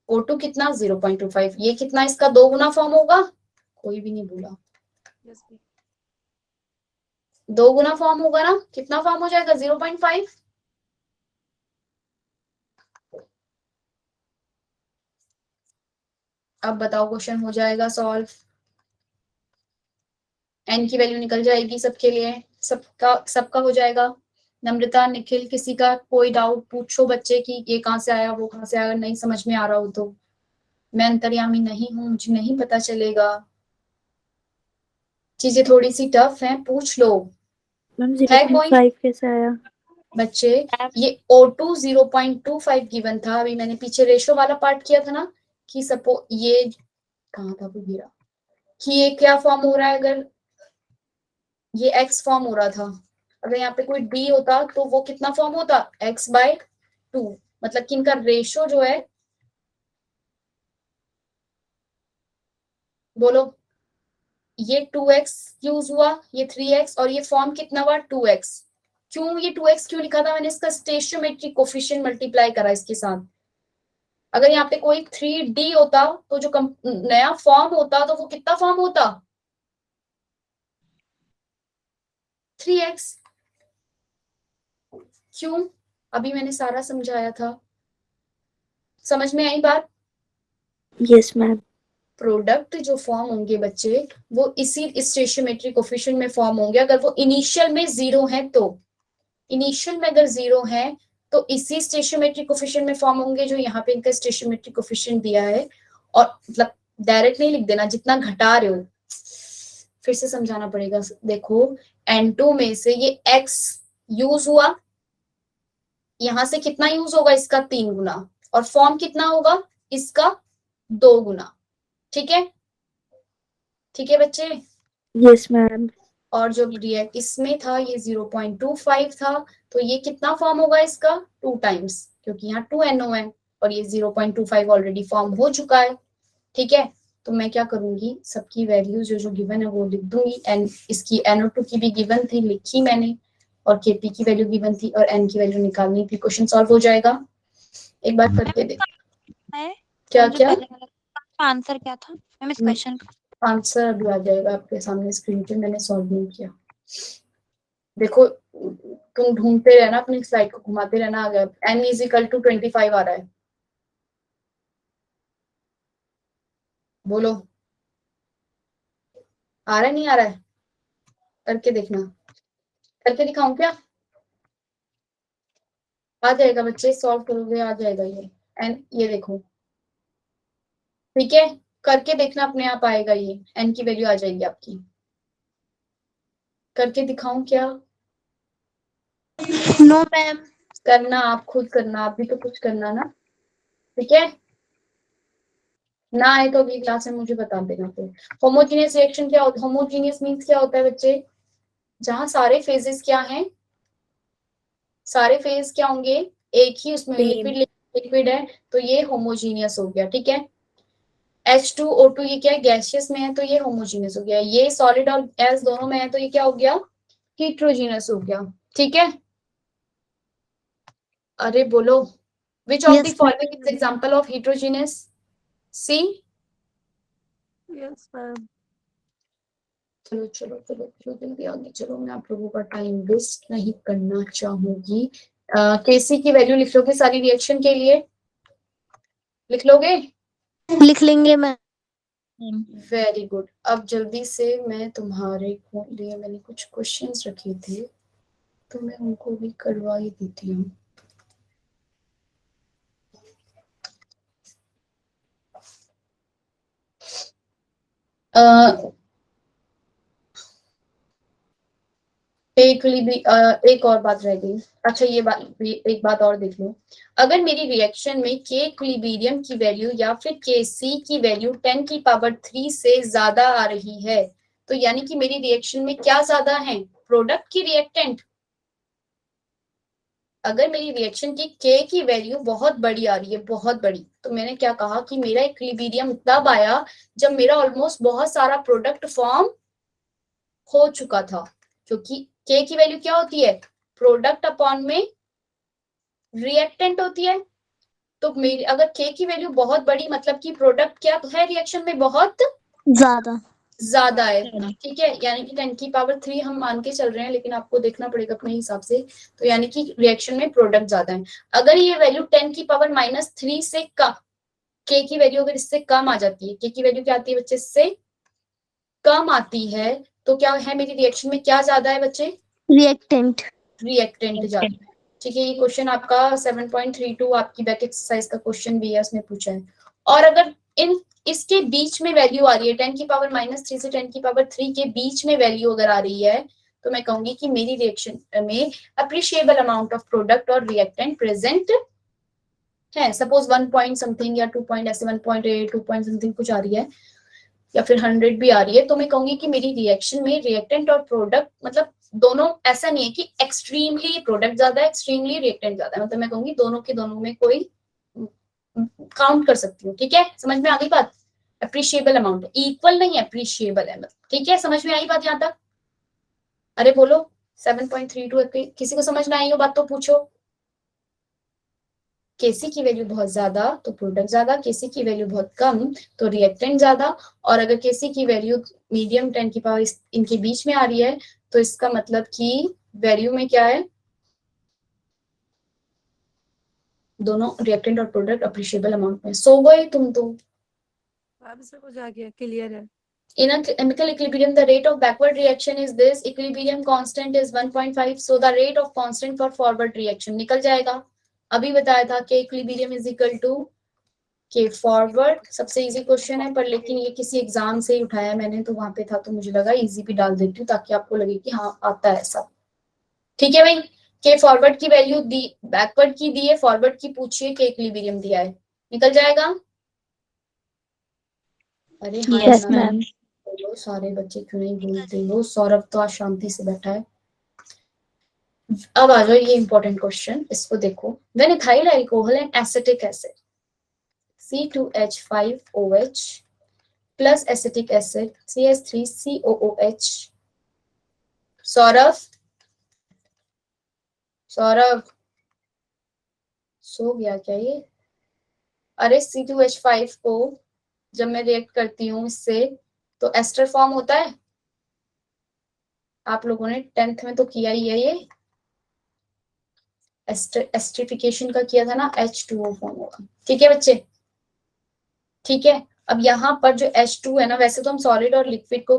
O2 कितना 0.25, ये कितना इसका 2 गुना फॉर्म होगा, कोई भी नहीं बोला, Yes, ma'am. 2 गुना फॉर्म होगा ना, कितना फॉर्म हो जाएगा 0.5। अब बताओ क्वेश्चन हो जाएगा सॉल्व, एन की वैल्यू निकल जाएगी सबके लिए, सबका हो जाएगा। नम्रता, निखिल, किसी का कोई डाउट पूछो बच्चे की ये कहाँ से आया वो कहाँ से आया, नहीं समझ में आ रहा हो तो मैं अंतर्यामी नहीं हूं, मुझे नहीं पता चलेगा, चीजें थोड़ी सी टफ हैं, पूछ लो। मैम है कोई 0.5 कैसे आया? बच्चे, ये O2 0.25 गिवन था, अभी मैंने पीछे रेशो वाला पार्ट किया था ना, कि सपो ये कहाँ था वो गिरा, कि ये क्या फॉर्म हो रहा है, अगर ये x फॉर्म हो रहा था, अगर यहाँ पे कोई d होता तो वो कितना फॉर्म होता x/2, मतलब कि इनका रेशो जो है, बोलो, ये 2x यूज हुआ, ये 3x, और ये फॉर्म कितना हुआ 2x। क्यों ये 2x क्यों लिखा था मैंने, इसका स्टेशियोमेट्रिक कोफिशिएंट मल्टीप्लाई करा इसके साथ। अगर यहाँ पे कोई 3d होता तो जो नया फॉर्म होता तो वो कितना फॉर्म होता 3x। क्यों, अभी मैंने सारा समझाया था, समझ में आई बात। Yes ma'am. प्रोडक्ट जो फॉर्म होंगे बच्चे वो इसी स्टेशियोमेट्रिक कोफिशिएंट में फॉर्म होंगे, अगर वो इनिशियल में 0 है तो, इनिशियल में अगर 0 है तो इसी स्टेशियोमेट्रिक कोफिशिएंट में फॉर्म होंगे जो यहाँ पे इनका स्टेशियोमेट्रिक कोफिशिएंट दिया है। और मतलब डायरेक्ट नहीं लिख देना, जितना घटा रहे हो, फिर से समझाना पड़ेगा। देखो N2 में से ये x यूज हुआ, यहां से कितना यूज होगा इसका 3 गुना, और फॉर्म कितना होगा इसका 2 गुना। ठीक है, ठीक है बच्चे। Yes ma'am. और जो रिएक्ट इसमें था ये 0.25 था, तो ये कितना फॉर्म होगा इसका 2 टाइम्स, क्योंकि यहाँ 2 NO है और ये 0.25 ऑलरेडी फॉर्म हो चुका है। ठीक है, तो मैं क्या करूंगी, सबकी वैल्यू जो जो गिवन है वो लिख दूंगी। एन इसकी NO2 की भी गिवन थी, लिखी मैंने, और केपी की वैल्यू गिवन थी, और एन की वैल्यू निकालनी थी, क्वेश्चन सॉल्व हो जाएगा। एक बार करके देख, है क्या जो क्या पहले वाला आंसर क्या था मैम इस क्वेश्चन का? आंसर अभी आ जाएगा आपके सामने स्क्रीन पे, मैंने सॉल्व नहीं किया। देखो तुम ढूंढते रहना, अपनी स्लाइड को घुमाते रहना, आ गया n = 25 आ रहा है, बोलो आ रहा है नहीं आ रहा है, करके देखना, करके दिखाऊं क्या, आ जाएगा बच्चे, सॉल्व करोगे आ जाएगा ये एन, ये देखो ठीक है, करके देखना अपने आप आएगा, ये एन की वैल्यू आ जाएगी आपकी। करके दिखाऊं क्या, नो मैम। करना आप खुद करना, आप भी तो कुछ करना ना, ठीक है। ना आए तो अगली क्लास में मुझे बता देना फिर। होमोजीनियस रिएक्शन क्या होता है, होमोजीनियस मींस क्या होता है बच्चे, जहां सारे फेजेस क्या हैं, सारे फेज क्या होंगे एक ही, उसमें लिक्विड लिक्विड है, तो ये होमोजीनियस हो गया। ठीक है, H2O2 ये क्या है, गैसियस में है तो ये होमोजीनियस हो गया, ये सॉलिड और गैस दोनों में है तो ये क्या हो गया, हेट्रोजीनियस हो गया। ठीक है, अरे बोलो, which of the Yes, following is example of heterogeneous, C. Yes, ma'am. चलो चलो चलो चलो जल्दी आगे चलो, मैं आप लोगों का टाइम वेस्ट नहीं करना चाहूंगी। केसी की वैल्यू लिख लोगे सारी रिएक्शन के लिए, लिख लोगे, लिख लेंगे मैम। Very good. अब जल्दी से मैं तुम्हारे लिए मैंने कुछ क्वेश्चंस रखे थे तो मैं उनको भी करवा ही देती हूँ। एक और बात रह गई, अच्छा ये बात, एक बात और देख लो, अगर मेरी रिएक्शन में के इक्विलिब्रियम की वैल्यू या फिर के सी की वैल्यू 10³ से ज्यादा आ रही है, तो यानी कि मेरी रिएक्शन में क्या ज्यादा है, प्रोडक्ट की रिएक्टेंट। अगर मेरी रिएक्शन की के की वैल्यू बहुत बड़ी आ रही है, बहुत बड़ी, तो मैंने क्या कहा कि मेरा इक्विलिब्रियम तब आया जब मेरा ऑलमोस्ट बहुत सारा प्रोडक्ट फॉर्म हो चुका था, क्योंकि के की वैल्यू क्या होती है, प्रोडक्ट अपॉन में रिएक्टेंट होती है। तो मेरी अगर के की वैल्यू बहुत बड़ी, मतलब कि प्रोडक्ट क्या है रिएक्शन में, बहुत ज्यादा। ज्यादा है, ठीक है, यानी कि 10 की पावर 3 हम मान के चल रहे हैं, लेकिन आपको देखना पड़ेगा अपने हिसाब से। तो यानी कि रिएक्शन में प्रोडक्ट ज्यादा है। अगर ये वैल्यू 10 की पावर -3 से कम, के की वैल्यू अगर इससे कम आ जाती है, के की वैल्यू क्या आती है बच्चे, इससे कम आती है, तो क्या है, मेरी रिएक्शन में क्या ज्यादा है बच्चे, रिएक्टेंट। रिएक्टेंट ज्यादा है। ठीक है, ये क्वेश्चन आपका 7.32 आपकी बैक एक्सरसाइज का क्वेश्चन भी है, उसमें पूछा है। और अगर इसके बीच में वैल्यू आ रही है, 10 की पावर -3 से 10 की पावर 3 के बीच में वैल्यू अगर आ रही है, तो मैं कहूंगी कि मेरी रिएक्शन में अप्रिशिएबल अमाउंट ऑफ प्रोडक्ट और रिएक्टेंट प्रेजेंट है। सपोज 1 पॉइंट समथिंग या 2 पॉइंट, ऐसे 1.8 2 पॉइंट समथिंग कुछ आ रही है, या फिर 100 भी आ रही है, तो मैं कहूंगी कि मेरी रिएक्शन में रिएक्टेंट और प्रोडक्ट, मतलब दोनों, ऐसा नहीं है कि एक्सट्रीमली प्रोडक्ट ज्यादा है, एक्सट्रीमली रिएक्टेंट ज्यादा है, मतलब मैं कहूंगी दोनों के दोनों में कोई काउंट कर सकती हूँ। ठीक है, समझ में आ गई बात। अप्रिशिएबल अमाउंट, इक्वल नहीं है, अप्रिशिएबल है, ठीक है, समझ में आई बात यहाँ तक। अरे बोलो 7.32, किसी को समझ में आई हो बात तो पूछो। केसी की वैल्यू बहुत ज्यादा तो प्रोडक्ट ज्यादा, केसी की वैल्यू बहुत कम तो रिएक्टेंट ज्यादा, और अगर केसी की वैल्यू मीडियम 10 की पावर इनके बीच में आ रही है, तो इसका मतलब कि वैल्यू में क्या है, दोनों रिएक्टेंट और प्रोडक्ट अप्रिशिएबल अमाउंट में। सो गए तुम तो। अब सब कुछ आ गया, क्लियर है। In a chemical equilibrium, the rate of backward reaction is this. Equilibrium constant is 1.5. So the rate of constant for forward reaction निकल जाएगा। अभी बताया था कि equilibrium is equal to के फॉरवर्ड। सबसे इजी क्वेश्चन है, पर लेकिन ये किसी एग्जाम से ही उठाया मैंने, तो वहां पे था, तो मुझे लगा इजी भी डाल देती हूँ ताकि आपको लगे कि हाँ आता है सब। ठीक है भाई, के फॉरवर्ड की वैल्यू दी, बैकवर्ड की दी है, फॉरवर्ड की पूछिए, के इक्विलिब्रियम दिया है, निकल जाएगा। अरे हाँ Yes, ma'am. बोलो, सारे बच्चे क्यों नहीं बोलते हो। सौरभ तो आज शांति से बैठा है। अब आ जाओ ये इंपॉर्टेंट क्वेश्चन, इसको देखो। When ethyl alcohol and acetic acid C2H5OH plus acetic acid CH3COOH। Saurabh, Saurabh सो गया क्या ये? अरे C2H5 को जब मैं रिएक्ट करती हूँ इससे, तो एस्टर फॉर्म होता है। आप लोगों ने 10th में तो किया ही है ये, एस्टरिफिकेशन का किया था ना, H2O फॉर्म होगा। ठीक है बच्चे, ठीक है। अब यहाँ पर जो H2 है ना, वैसे तो हम सॉलिड और लिक्विड को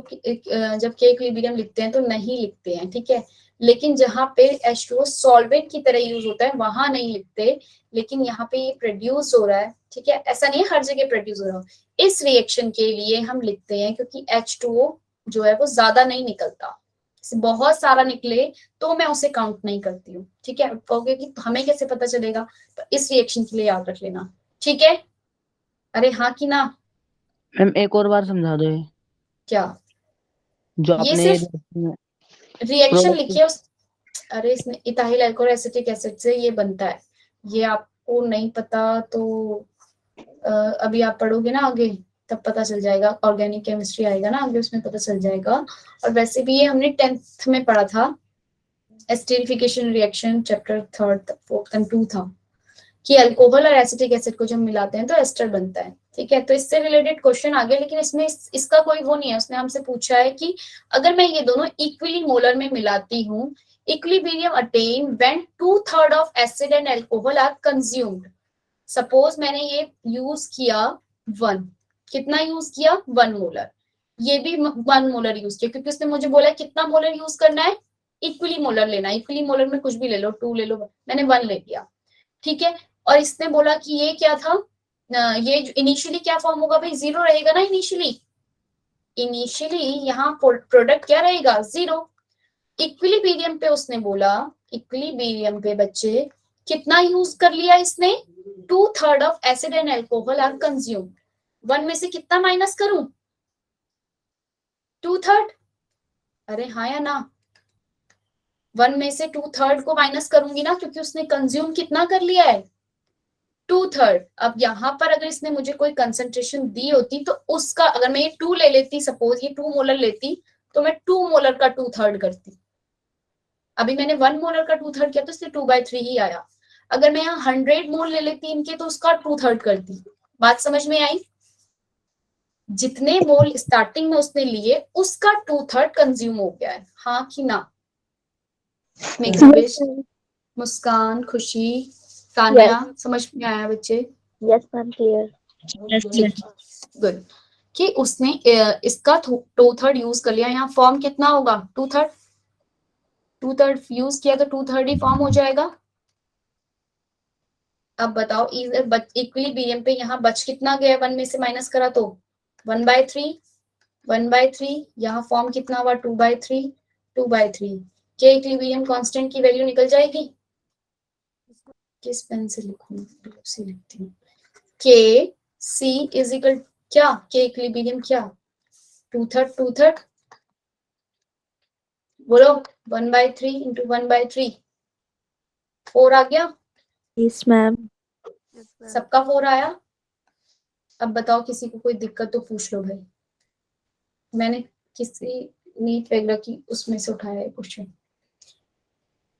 जब के इक्विलिब्रियम लिखते हैं तो नहीं लिखते हैं, ठीक है, लेकिन जहाँ पे H2O सॉल्वेंट की तरह यूज होता है वहां नहीं लिखते, लेकिन यहाँ पे ये प्रोड्यूस हो रहा है, ठीक है, ऐसा नहीं है हर जगह प्रोड्यूस हो रहा हो। इस रिएक्शन के लिए हम लिखते हैं, क्योंकि H2O जो है वो ज्यादा नहीं निकलता, बहुत सारा निकले तो मैं उसे काउंट नहीं करती हूँ। ठीक है, कहोगे कि हमें कैसे पता चलेगा, तो इस रिएक्शन के लिए याद रख लेना। ठीक है, अरे हाँ कि ना। मैम एक और बार समझा दो ये। क्या जो ये आपने सिर्फ रिएक्शन लिखी है अरे इसमें इथाइल अल्कोहल एसिटिक एसिड से ये बनता है, ये आपको नहीं पता तो अभी आप पढ़ोगे ना आगे तब पता चल जाएगा, ऑर्गेनिक केमिस्ट्री आएगा ना आगे, उसमें पता चल जाएगा। और वैसे भी ये हमने 10th में पढ़ा था, esterification reaction chapter 3rd 4th and 2 था, कि अल्कोहल और एसिटिक एसिड को जब मिलाते हैं तो एस्टर बनता है। ठीक है, तो इससे रिलेटेड क्वेश्चन आ गया, लेकिन इसमें इसका कोई वो नहीं है। उसने हमसे पूछा है कि अगर मैं ये दोनों इक्वली मोलर में मिलाती हूँ, equilibrium attain when 2/3 of acid and alcohol are consumed. Suppose मैंने ये यूज किया 1, कितना यूज किया 1 मोलर, ये भी 1 मोलर यूज किया, क्योंकि उसने मुझे बोला कितना मोलर यूज करना है, इक्वली मोलर लेना है। इक्वली मोलर में कुछ भी ले लो, 2 ले लो, मैंने 1 ले लिया। ठीक है, और इसने बोला कि ये क्या था, ये इनिशियली क्या फॉर्म होगा भाई, 0 रहेगा ना इनिशियली यहाँ प्रोडक्ट क्या रहेगा, 0। इक्विलिब्रियम पे उसने बोला, इक्विलिब्रियम पे बच्चे कितना यूज कर लिया इसने, 2/3 of acid and alcohol are consumed. 1 में से कितना माइनस करूं, 2/3। अरे हाँ या ना, 1 में से 2/3 को माइनस करूंगी ना, क्योंकि उसने कंज्यूम कितना कर लिया है, 2/3। अब यहाँ पर अगर इसने मुझे कोई कंसंट्रेशन दी होती तो उसका, अगर मैं ये 2 ले लेती, सपोज ये 2 मोलर लेती, तो मैं 2 मोलर का 2/3 करती। अभी मैंने 1 मोलर का 2/3 किया तो इसलिए 2/3 ही आया। अगर मैं यहाँ 100 मोल ले लेती इनके तो उसका 2/3 करती। बात समझ में आई? जितने मोल स्टार्टिंग में उसने लिए उसका 2/3 कंज्यूम हो गया है, हाँ कि ना? मेघविश, मुस्कान, खुशी, तानिया, समझ में आया बच्चे? Yes, ma'am. Clear. गुड। कि उसने इसका 2/3 यूज कर लिया। यहाँ फॉर्म कितना होगा? 2/3 यूज किया तो 2/3 ही फॉर्म हो जाएगा। अब बताओ इक्विलिब्रियम पे यहाँ बच कितना गया? 1 में से माइनस करा तो 1/3 यहाँ फॉर्म कितना हुआ? 2/3 क्या इक्विलिब्रियम कांस्टेंट की वैल्यू निकल जाएगी? किस पेन से लिखूं? से लिखती हूँ। के सी इज इक्वल क्या? के इक्विलिब्रियम क्या? 2/3 बोलो। 1/3 इंटू 1/3 4 आ गया। Yes, ma'am. Yes, ma'am. सबका 4 आया। अब बताओ किसी को कोई दिक्कत तो पूछ लो भाई। मैंने किसी नीट वगैरह की उसमें से उठाया है क्वेश्चन।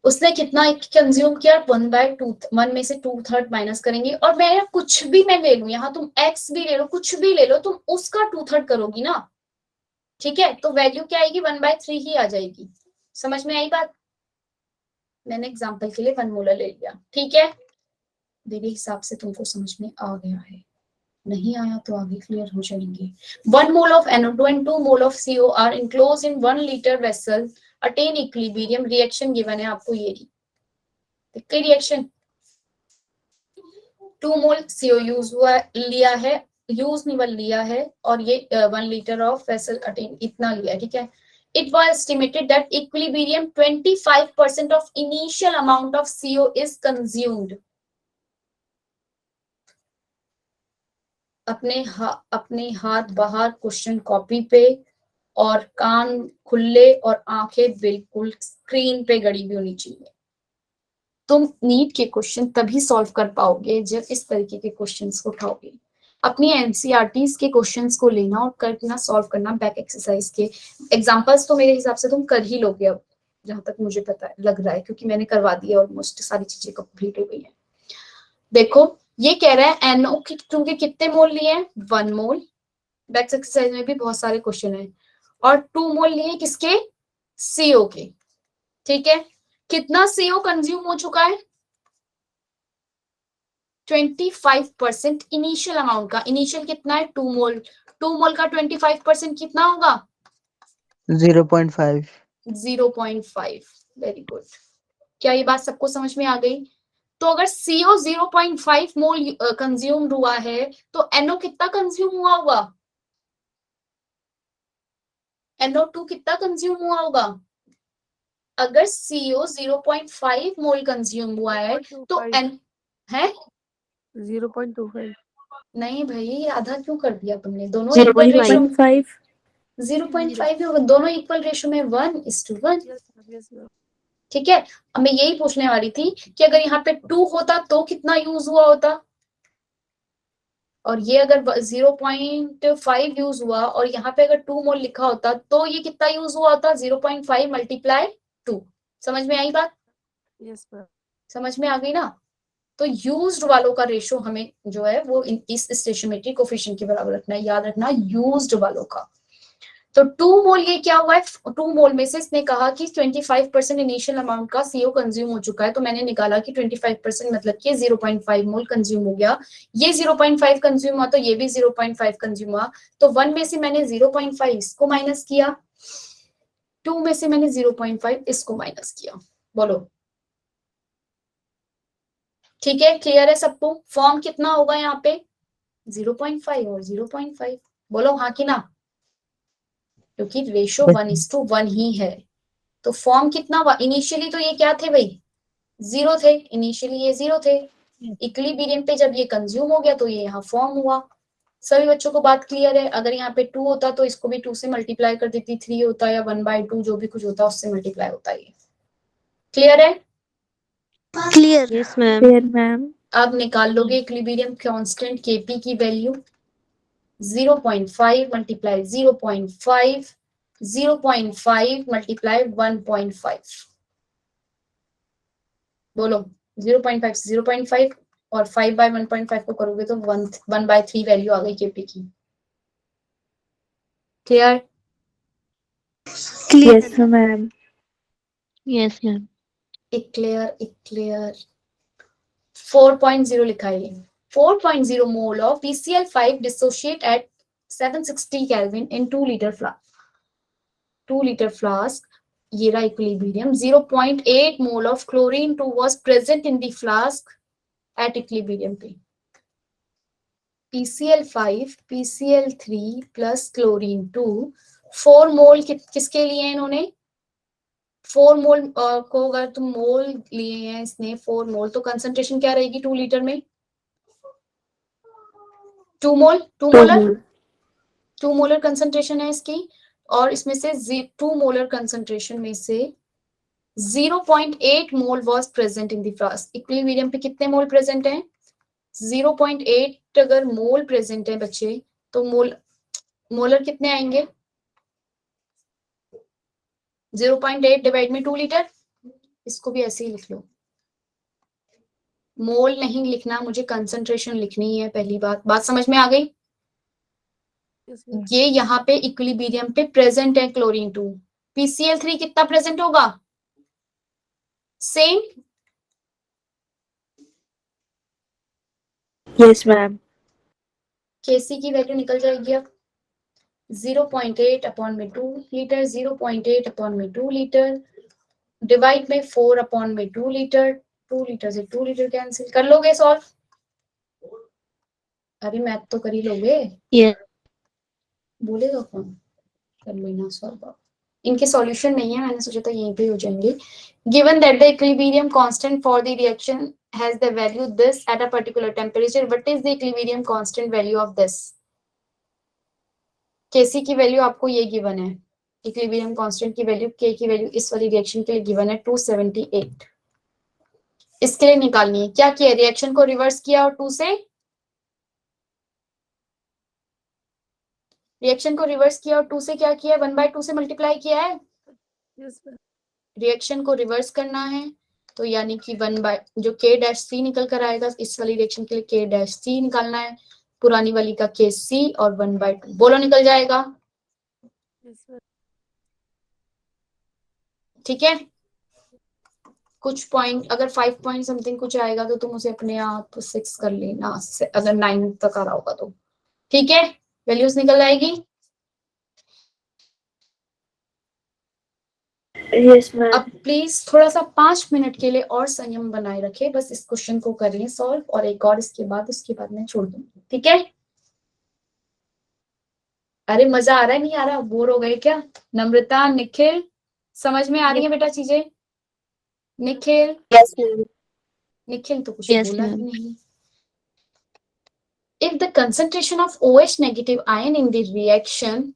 उसने कितना कंज्यूम किया? 1/2 में से 2/3 माइनस करेंगे। और मैं कुछ भी मैं ले लूं, यहाँ तुम x भी ले लो, कुछ भी ले लो, तुम उसका 2/3 करोगी ना, ठीक है? तो वैल्यू क्या आएगी? 1/3 ही आ जाएगी। समझ में आई बात? मैंने एग्जाम्पल के लिए 1 मोलर ले लिया, ठीक है? मेरे हिसाब से तुमको समझ में आ गया है। नहीं आया तो आगे क्लियर हो जाएंगे। 1 mole of NO2 and 2 mole of CO are enclosed in 1 liter vessel. Attain equilibrium. Reaction given है आपको ये रही रिएक्शन। 2 मोल CO यूज हुआ लिया है, यूज निवल लिया है, और ये 1 लीटर ऑफ वेसल अटेन इतना लिया, ठीक है? It was estimated that equilibrium 25% of initial amount of CO is consumed. अपने हाथ बाहर क्वेश्चन कॉपी पे, और कान खुले और आंखें बिल्कुल स्क्रीन पे गड़ी हुई होनी चाहिए। तुम नीट के क्वेश्चन तभी सॉल्व कर पाओगे जब इस तरीके के क्वेश्चंस को उठाओगे। अपनी एनसीईआरटीज के क्वेश्चंस को लेना और करना, सॉल्व करना बैक एक्सरसाइज के। एग्जांपल्स तो मेरे हिसाब से तुम कर ही लोगे अब, जहां तक मुझे पता है, लग रहा है, क्योंकि मैंने करवा दिया ऑलमोस्ट सारी चीजें कंप्लीट हो गई है। देखो ये कह रहा है NO2 के कितने मोल लिए हैं? 1 मोल। बैक एक्सरसाइज में भी बहुत सारे क्वेश्चन है। और 2 मोल लिए किसके? CO के, ठीक है? कितना CO कंज्यूम हो चुका है? 25% इनिशियल अमाउंट का। इनिशियल कितना है? 2 मोल। 2 मोल का 25% कितना होगा? 0.5। 0.5। Very good. क्या ये बात सबको समझ में आ गई? तो अगर CO 0.5 मोल कंज्यूम हुआ है तो NO कितना कंज्यूम हुआ होगा? NO2 कितना कंज्यूम हुआ होगा? अगर CO 0.5 मोल कंज्यूम हुआ है तो N है 0.25। नहीं भाई, आधा क्यों कर दिया तुमने? दोनों इक्वल रेशियो 0.5. 0.5 ही होगा, दोनों इक्वल रेशियो में 1:1, Yes, ma'am. Yes, ma'am. ठीक है? अब मैं यही पूछने वाली थी कि अगर यहाँ पे 2 होता तो कितना यूज हुआ होता, और ये अगर 0.5 यूज हुआ और यहाँ पे अगर 2 मोल लिखा होता तो ये कितना यूज हुआ होता? 0.5 × 2। समझ में आई बात? Yes, ma'am. समझ में आ गई ना? तो यूज्ड वालों का रेशो हमें जो है वो इस स्टेशनमेट्रिक कोफिशिएंट के बराबर रखना है। याद रखना यूज्ड वालों का। तो 2 मोल ये क्या हुआ है? 2 मोल में से इसने कहा कि 25% इनिशियल अमाउंट का CO कंज्यूम हो चुका है, तो मैंने निकाला कि 25% मतलब कि 0.5 मोल कंज्यूम हो गया। ये 0.5 कंज्यूम हुआ तो ये भी 0.5 कंज्यूम हुआ, तो 1 में से मैंने 0.5 इसको माइनस किया, 2 में से मैंने 0.5 इसको माइनस किया। बोलो ठीक है? क्लियर है सबको? फॉर्म कितना होगा यहाँ पे? 0.5 और 0.5। बोलो हाँ कि ना? क्योंकि रेशो 1:1 ही है, तो फॉर्म कितना हुआ? इनिशियली तो ये क्या थे भाई? 0 थे। इनिशियली ये 0 थे। इक्विलिब्रियम पे जब ये कंज्यूम हो गया तो ये यहाँ फॉर्म हुआ। सभी बच्चों को बात क्लियर है? अगर यहाँ पे 2 होता तो इसको भी 2 से मल्टीप्लाई कर देती, 3 होता या 1/2 जो भी कुछ होता उससे मल्टीप्लाई होता। ये क्लियर है? Clear. Yes, ma'am. Clear, ma'am. अब निकाल लोगे इक्विलिब्रियम कांस्टेंट Kp की वैल्यू। 0.5 × 0.5 0.5 मल्टीप्लाई 1.5, बोलो 0.5 से 0.5 और 5/1.5 को करोगे तो 1/3 वैल्यू आ गई केपी की। Clear? Yes, ma'am. Yes, ma'am. Clear 4.0 लिखा है। 4.0 mole of PCl5 dissociate at 760 Kelvin in 2 liter flask. 2 liter flask, ये रहा equilibrium. 0.8 mole of chlorine 2 was present in the flask at equilibrium पे. PCl5, PCl3 plus chlorine 2, 4 मोल किसके लिए इन्होंने? 4 मोल को अगर तुम मोल लिए हैं इसने 4 मोल, तो कंसंट्रेशन क्या रहेगी 2 लीटर में? 2 मोल, 2 मोलर, 2 मोलर कंसंट्रेशन है इसकी, और इसमें से 2 मोलर कंसंट्रेशन में से 0.8 mole was present in the flask. Equilibrium पे कितने मोल प्रेजेंट हैं? 0.8 अगर मोल प्रेजेंट है बच्चे, तो मोलर कितने आएंगे? 0.8 डिवाइड में 2 लीटर। इसको भी ऐसे ही लिख लो, मोल नहीं लिखना, मुझे कंसंट्रेशन लिखनी है। पहली बात समझ में आ गई? Yes, ma'am. ये यहाँ पे इक्विलिब्रियम पे प्रेजेंट है क्लोरीन 2। PCl3 कितना प्रेजेंट होगा? सेम। Yes, ma'am. Kc की वैल्यू निकल जाएगी अब 0.8 अपॉन में 2 लीटर, 0.8 अपॉन में 2 लीटर डिवाइड में 4 अपॉन में 2 लीटर। 2 लीटर से 2 लीटर कैंसिल कर लोगे सॉल्व? अरे मैथ तो कर ही लोगे, Yes. बोलेगा कौन? कर लेना सॉल्व। इनके सॉल्यूशन नहीं है, मैंने सोचा था यहीं पे हो जाएंगे। Given that the equilibrium constant for the reaction has the value this at a particular temperature, what is the equilibrium constant value of this? KC की वैल्यू आपको ये गिवन है, इक्विलिब्रियम कांस्टेंट की वैल्यू के की वैल्यू इस वाली रिएक्शन के लिए गिवन है 278। इसके लिए निकालनी है। क्या किया? रिएक्शन को रिवर्स किया और 2 से रिएक्शन को रिवर्स किया और 2 से क्या किया? 1/2 से मल्टीप्लाई किया है। Yes, ma'am. रिएक्शन को रिवर्स करना है तो यानी कि 1 जो K-C निकल कर आएगा, इस वाली रिएक्शन के लिए K-C निकालना है, पुरानी वाली का KC और 1/2 बोलो निकल जाएगा। Yes, ma'am. ठीक है, कुछ पॉइंट अगर 5 पॉइंट समथिंग कुछ आएगा तो तुम उसे अपने आप 6 कर लेना, अगर 9 तक आ रहा होगा तो। ठीक है, वैल्यूज निकल जाएगी। Yes, ma'am. अब प्लीज थोड़ा सा 5 मिनट के लिए और संयम बनाए रखे, बस इस क्वेश्चन को कर लें सॉल्व, और एक और उसके बाद मैं छोड़ दूंगी। ठीक है? अरे मजा आ रहा है नहीं आ रहा? बोर हो गए क्या? नम्रता, निखिल, समझ में आ रही है बेटा चीजें? Nikhil, Yes, ma'am. निखिल तो कुछ Yes, बोला ही ma'am. नहीं। If the concentration of OH negative ion in the reaction,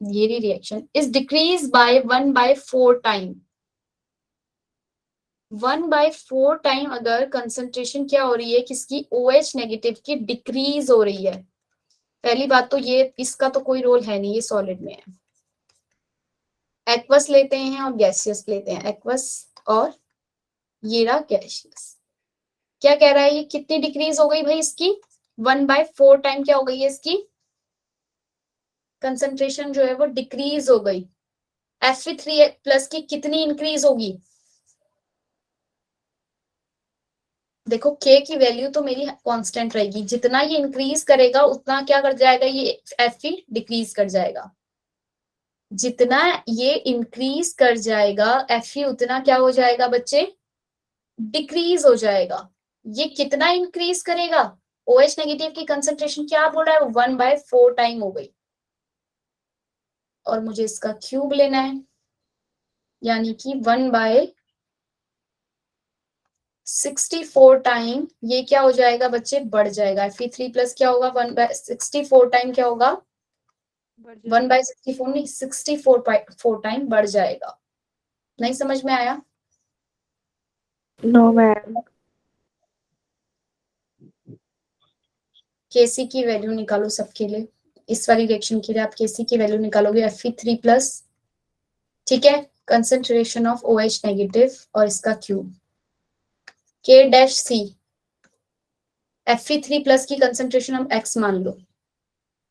ये reaction is decreased by 1/4 time, 1/4 time अगर कंसंट्रेशन क्या हो रही है किसकी? OH नेगेटिव की डिक्रीज हो रही है। पहली बात तो ये इसका तो कोई रोल है नहीं, ये सॉलिड में है। एक्वस लेते हैं और गैसियस लेते हैं, एक्वस और ये रहा गैसियस। क्या कह रहा है ये? कितनी डिक्रीज हो गई भाई इसकी? 1/4 टाइम क्या हो गई है इसकी? कंसंट्रेशन जो है वो डिक्रीज हो गई। Fe3+ की कितनी इंक्रीज होगी? देखो K की वैल्यू तो मेरी कांस्टेंट रहेगी, जितना ये इंक्रीज करेगा उतना क्या कर जाएगा? ये Fe डिक्रीज कर जाएगा। जितना ये इंक्रीज कर जाएगा Fe उतना क्या हो जाएगा बच्चे? डिक्रीज हो जाएगा। ये कितना इंक्रीज करेगा? OH नेगेटिव की कंसंट्रेशन क्या बोल रहा है? 1/4 टाइम हो गई, और मुझे इसका क्यूब लेना है, यानी कि 1/64 टाइम ये क्या हो जाएगा बच्चे? बढ़ जाएगा। Fe3+ क्या होगा? 1/64 टाइम क्या होगा? बढ़ जाएगा। 1/64 नहीं, 64 टाइम बढ़ जाएगा। नहीं समझ में आया? No, ma'am. Kc की वैल्यू निकालो सबके लिए। इस वाली रिएक्शन के लिए आप Kc की वैल्यू निकालोगे Fe3+, ठीक है, कंसंट्रेशन ऑफ OH नेगेटिव और इसका क्यूब K-C, Fe3+ की कंसंट्रेशन हम x मान लो,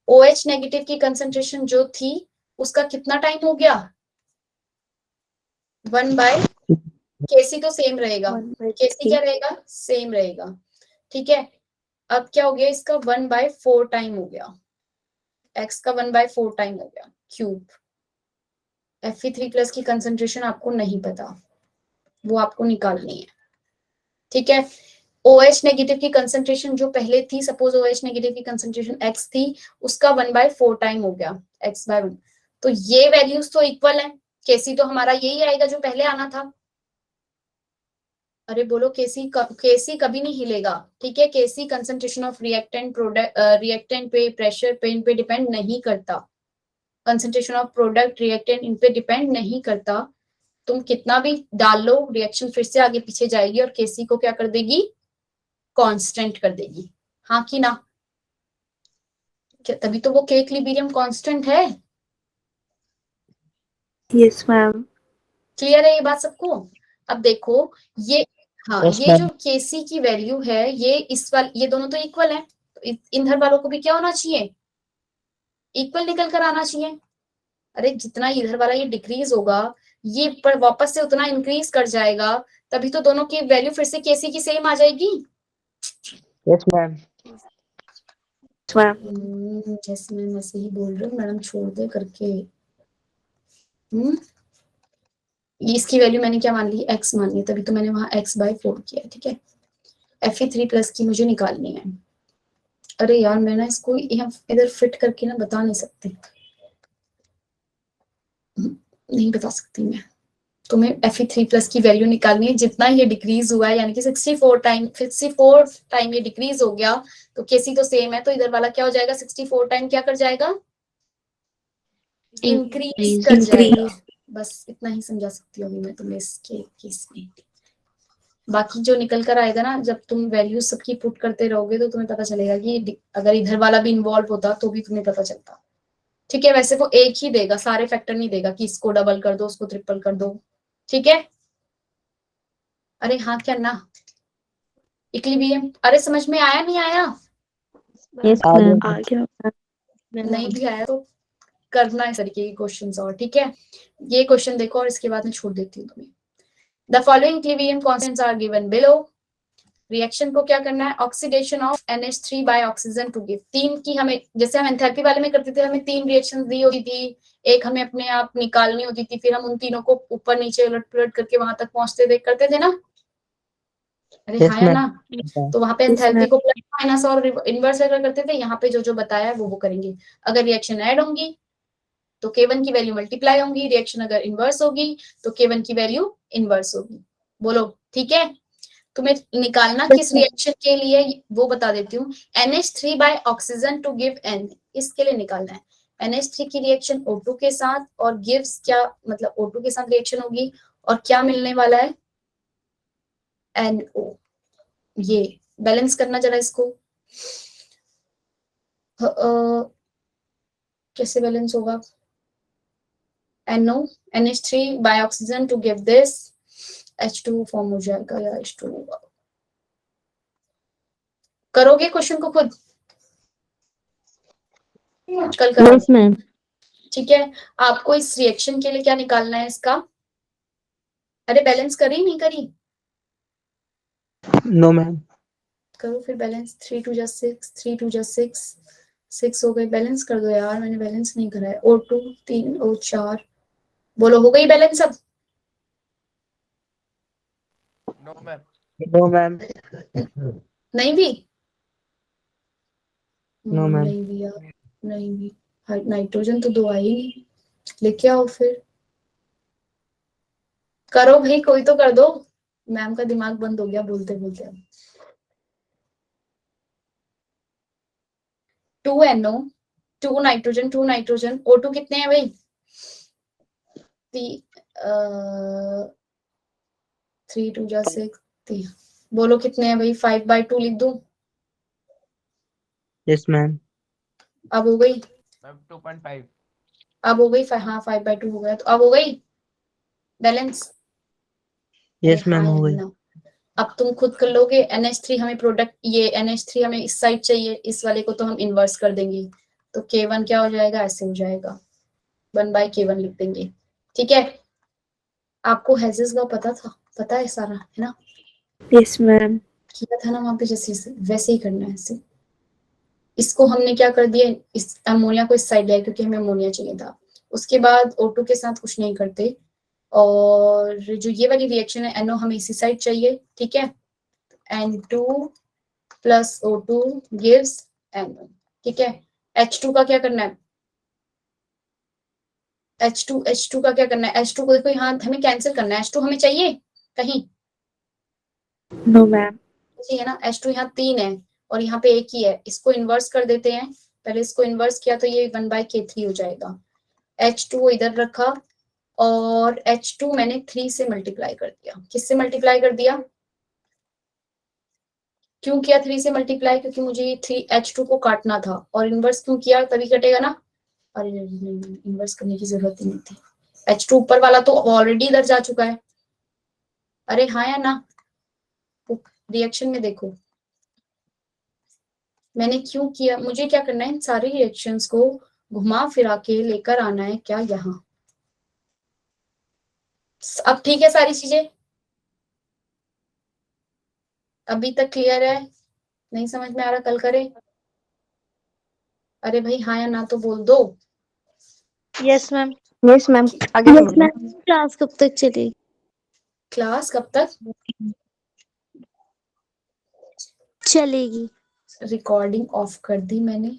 OH नेगेटिव की कंसंट्रेशन जो थी उसका कितना टाइम हो गया, 1 Kc तो सेम रहेगा, Kc क्या रहेगा, सेम रहेगा, ठीक है। अब क्या हो गया, इसका 1/4 टाइम हो गया, x का 1/4 टाइम हो गया क्यूब। Fe3+ की कंसंट्रेशन आपको नहीं पता, वो आपको निकालनी है, ठीक है। OH नेगेटिव की कंसंट्रेशन जो पहले थी, सपोज OH नेगेटिव की कंसंट्रेशन x थी, उसका 1/4 टाइम हो गया, x/1। तो ये वैल्यूज तो इक्वल है, Kc तो हमारा यही आएगा जो पहले आना था। अरे बोलो, Kc कभी नहीं हिलेगा, ठीक है। Kc concentration of reactant product, reactant पे, प्रेशर पे, इन पे डिपेंड नहीं करता। कंसंट्रेशन ऑफ प्रोडक्ट रिएक्टेंट इन पे डिपेंड नहीं करता। तुम कितना भी डाल लो, रिएक्शन फिर से आगे पीछे जाएगी और Kc को क्या कर देगी, कांस्टेंट कर देगी, हाँ कि ना। तभी तो वो K इक्विलिब्रियम कांस्टेंट है। Yes ma'am. क्लियर है ये बात सबको। अब देखो ये, हाँ Yes, ये ma'am. जो Kc की वैल्यू है, ये इस वाल, ये दोनों तो इक्वल है, तो इधर वालों को भी क्या होना चाहिए, इक्वल निकल कर आना चाहिए। अरे जितना इधर वाला ये डिक्रीज होगा, ये पर वापस से उतना इंक्रीज कर जाएगा, तभी तो दोनों की वैल्यू फिर से Kc की सेम आ जाएगी। Yes, ma'am. मैम जैसे मैं वैसे ही बोल रही हूँ, मैडम छोड़ दे करके। इसकी वैल्यू मैंने क्या मान ली, x मान ली, तभी तो मैंने वहां x/4 किया, ठीक है। Fe3+ की मुझे निकालनी है। अरे यार मैं ना इसको इधर फिट करके ना बता नहीं सकती, नहीं बता सकती मैं। तुम्हें Fe3+ की वैल्यू निकालनी है, जितना ये डिक्रीज हुआ है, यानी कि 64 टाइम ये डिक्रीज हो गया, तो Kc तो सेम है, तो इधर वाला क्या हो जाएगा, 64 टाइम क्या कर जाएगा, इंक्रीज कर जाएगा। बस इतना ही समझा सकती हूँ मैं तुम्हें इसके केस में। बाकी जो निकल कर आएगा ना, जब तुम वैल्यू सबकी पुट करते रहोगे तो तुम्हें पता चलेगा कि अगर इधर वाला भी इन्वॉल्व होता तो भी तुम्हें पता चलता, ठीक है। वैसे वो एक ही देगा, सारे फैक्टर नहीं देगा कि इसको डबल कर दो, उसको ट्रिपल कर दो, ठीक है। अरे हाँ क्या ना, इक्विलिब्रियम, अरे समझ में आया नहीं आया, Yes, आ ma'am. आ गया मैम। नहीं भी आया तो करना इस तरीके के क्वेश्चंस और, ठीक है। ये क्वेश्चन देखो और इसके बाद में छोड़ देती हूँ तुम्हें। The following equilibrium constants are given below. Reaction को क्या करना है, oxidation of NH3 by oxygen to give. तीन की हमें, जैसे हम एंथैल्पी वाले में करते थे, हमें 3 रिएक्शन दी होती थी, एक हमें अपने आप निकालनी होती थी, फिर हम उन तीनों को ऊपर नीचे उलट पुलट करके वहां तक पहुंचते थे, करते थे ना। अरे Yes, हाँ या ma'am. ना। तो वहां पे Yes, एंथैल्पी ma'am. को प्लस माइनस और इनवर्स अगर करते थे, यहाँ पे जो जो बताया है वो करेंगे। अगर रिएक्शन ऐड होंगी तो K1 की वैल्यू मल्टीप्लाई होंगी, रिएक्शन अगर इनवर्स होगी तो K1 की वैल्यू इनवर्स होगी। बोलो ठीक है। तुम्हें निकालना किस रिएक्शन के लिए वो बता देती हूँ। NH3 by oxygen to give N, इसके लिए निकालना है। NH3 की रिएक्शन O2 के साथ और गिव्स क्या, मतलब O2 के साथ रिएक्शन होगी और क्या मिलने वाला है, NO। ये बैलेंस करना जरा इसको। कैसे बैलेंस होगा, NO NH3 by oxygen to give this, H2 form हो जाएगा या H2 होगा। करोगे क्वेश्चन को खुद कल करो, Yes, ma'am. ठीक है। आपको इस रिएक्शन के लिए क्या निकालना है इसका, अरे बैलेंस करी नहीं करी, No, ma'am. करो फिर बैलेंस। 3 2 6, 3 2 6, 6 हो गए, बैलेंस कर दो यार, मैंने बैलेंस नहीं करा है। O2 3 और 4, बोलो हो गई बैलेंस अब। No, ma'am. No, ma'am. नहीं भी, No, ma'am. नहीं भी यार, नहीं भी। नाइट्रोजन तो 2 आई ही नहीं, लेके आओ फिर। करो भाई, कोई तो कर दो, मैम का दिमाग बंद हो गया बोलते बोलते। 2NO, 2 नाइट्रोजन, 2 नाइट्रोजन, O2 कितने हैं भाई, 3 2 6, बोलो कितने हैं भाई, 5/2 लिख दूं, Yes, ma'am. अब हो गई। मैम 2.5 अब हो गई हाँ 5/2 हो गया, तो अब हो गई बैलेंस। Yes, ma'am, हो गई। अब तुम खुद कर लोगे। NH3 हमें प्रोडक्ट, ये NH3 हमें इस साइड चाहिए, इस वाले को तो हम इन्वर्स कर देंगे, तो K1 क्या हो जाएगा, ऐसे हो जाएगा 1/K1 लिख देंगे। ठीक है, आपको हेजेस का पता है सारा, है ना? Yes, ma'am. किया था ना वहां पे, जैसे वैसे ही करना है ऐसे। इसको हमने क्या कर दिया, इस अमोनिया को इस साइड लिया क्योंकि हमें अमोनिया चाहिए था। उसके बाद O2 के साथ कुछ नहीं करते, और जो ये वाली रिएक्शन है NO हमें इसी साइड चाहिए। ठीक है, N2 plus O2 gives NO। ठीक है, H2 का क्या करना है, H2 का क्या करना है, H2 को देखो यहाँ हमें कैंसिल करना है, H2 हमें चाहिए कहीं, No, ma'am. चाहिए ना। H2 यहाँ 3 है और यहाँ पे एक ही है, इसको इन्वर्स कर देते हैं। पहले इसको इन्वर्स किया तो ये 1/K3 हो जाएगा। H2 इधर रखा और H2 मैंने 3 से मल्टीप्लाई कर दिया। किससे मल्टीप्लाई कर दिया, क्यों किया 3 से मल्टीप्लाई, क्योंकि मुझे ये 3 H2 को काटना था, और इन्वर्स क्यों किया, तभी कटेगा ना। अरे नहीं, इन्वर्स करने की जरूरत ही नहीं थी, H2 ऊपर वाला तो ऑलरेडी इधर जा चुका है। अरे हाँ या ना, रिएक्शन में देखो मैंने क्यों किया, मुझे क्या करना है, इन सारे रिएक्शंस को घुमा फिरा के लेकर आना है क्या यहाँ। अब ठीक है सारी चीजें, अभी तक क्लियर है? नहीं समझ में आ रहा, कल करें? अरे भाई हाँ या ना तो बोल दो। Yes, ma'am. Yes, ma'am. आगे Yes, बोलो। ma'am. क्लास कब तक चलेगी? क्लास कब तक चलेगी। रिकॉर्डिंग ऑफ कर दी मैंने।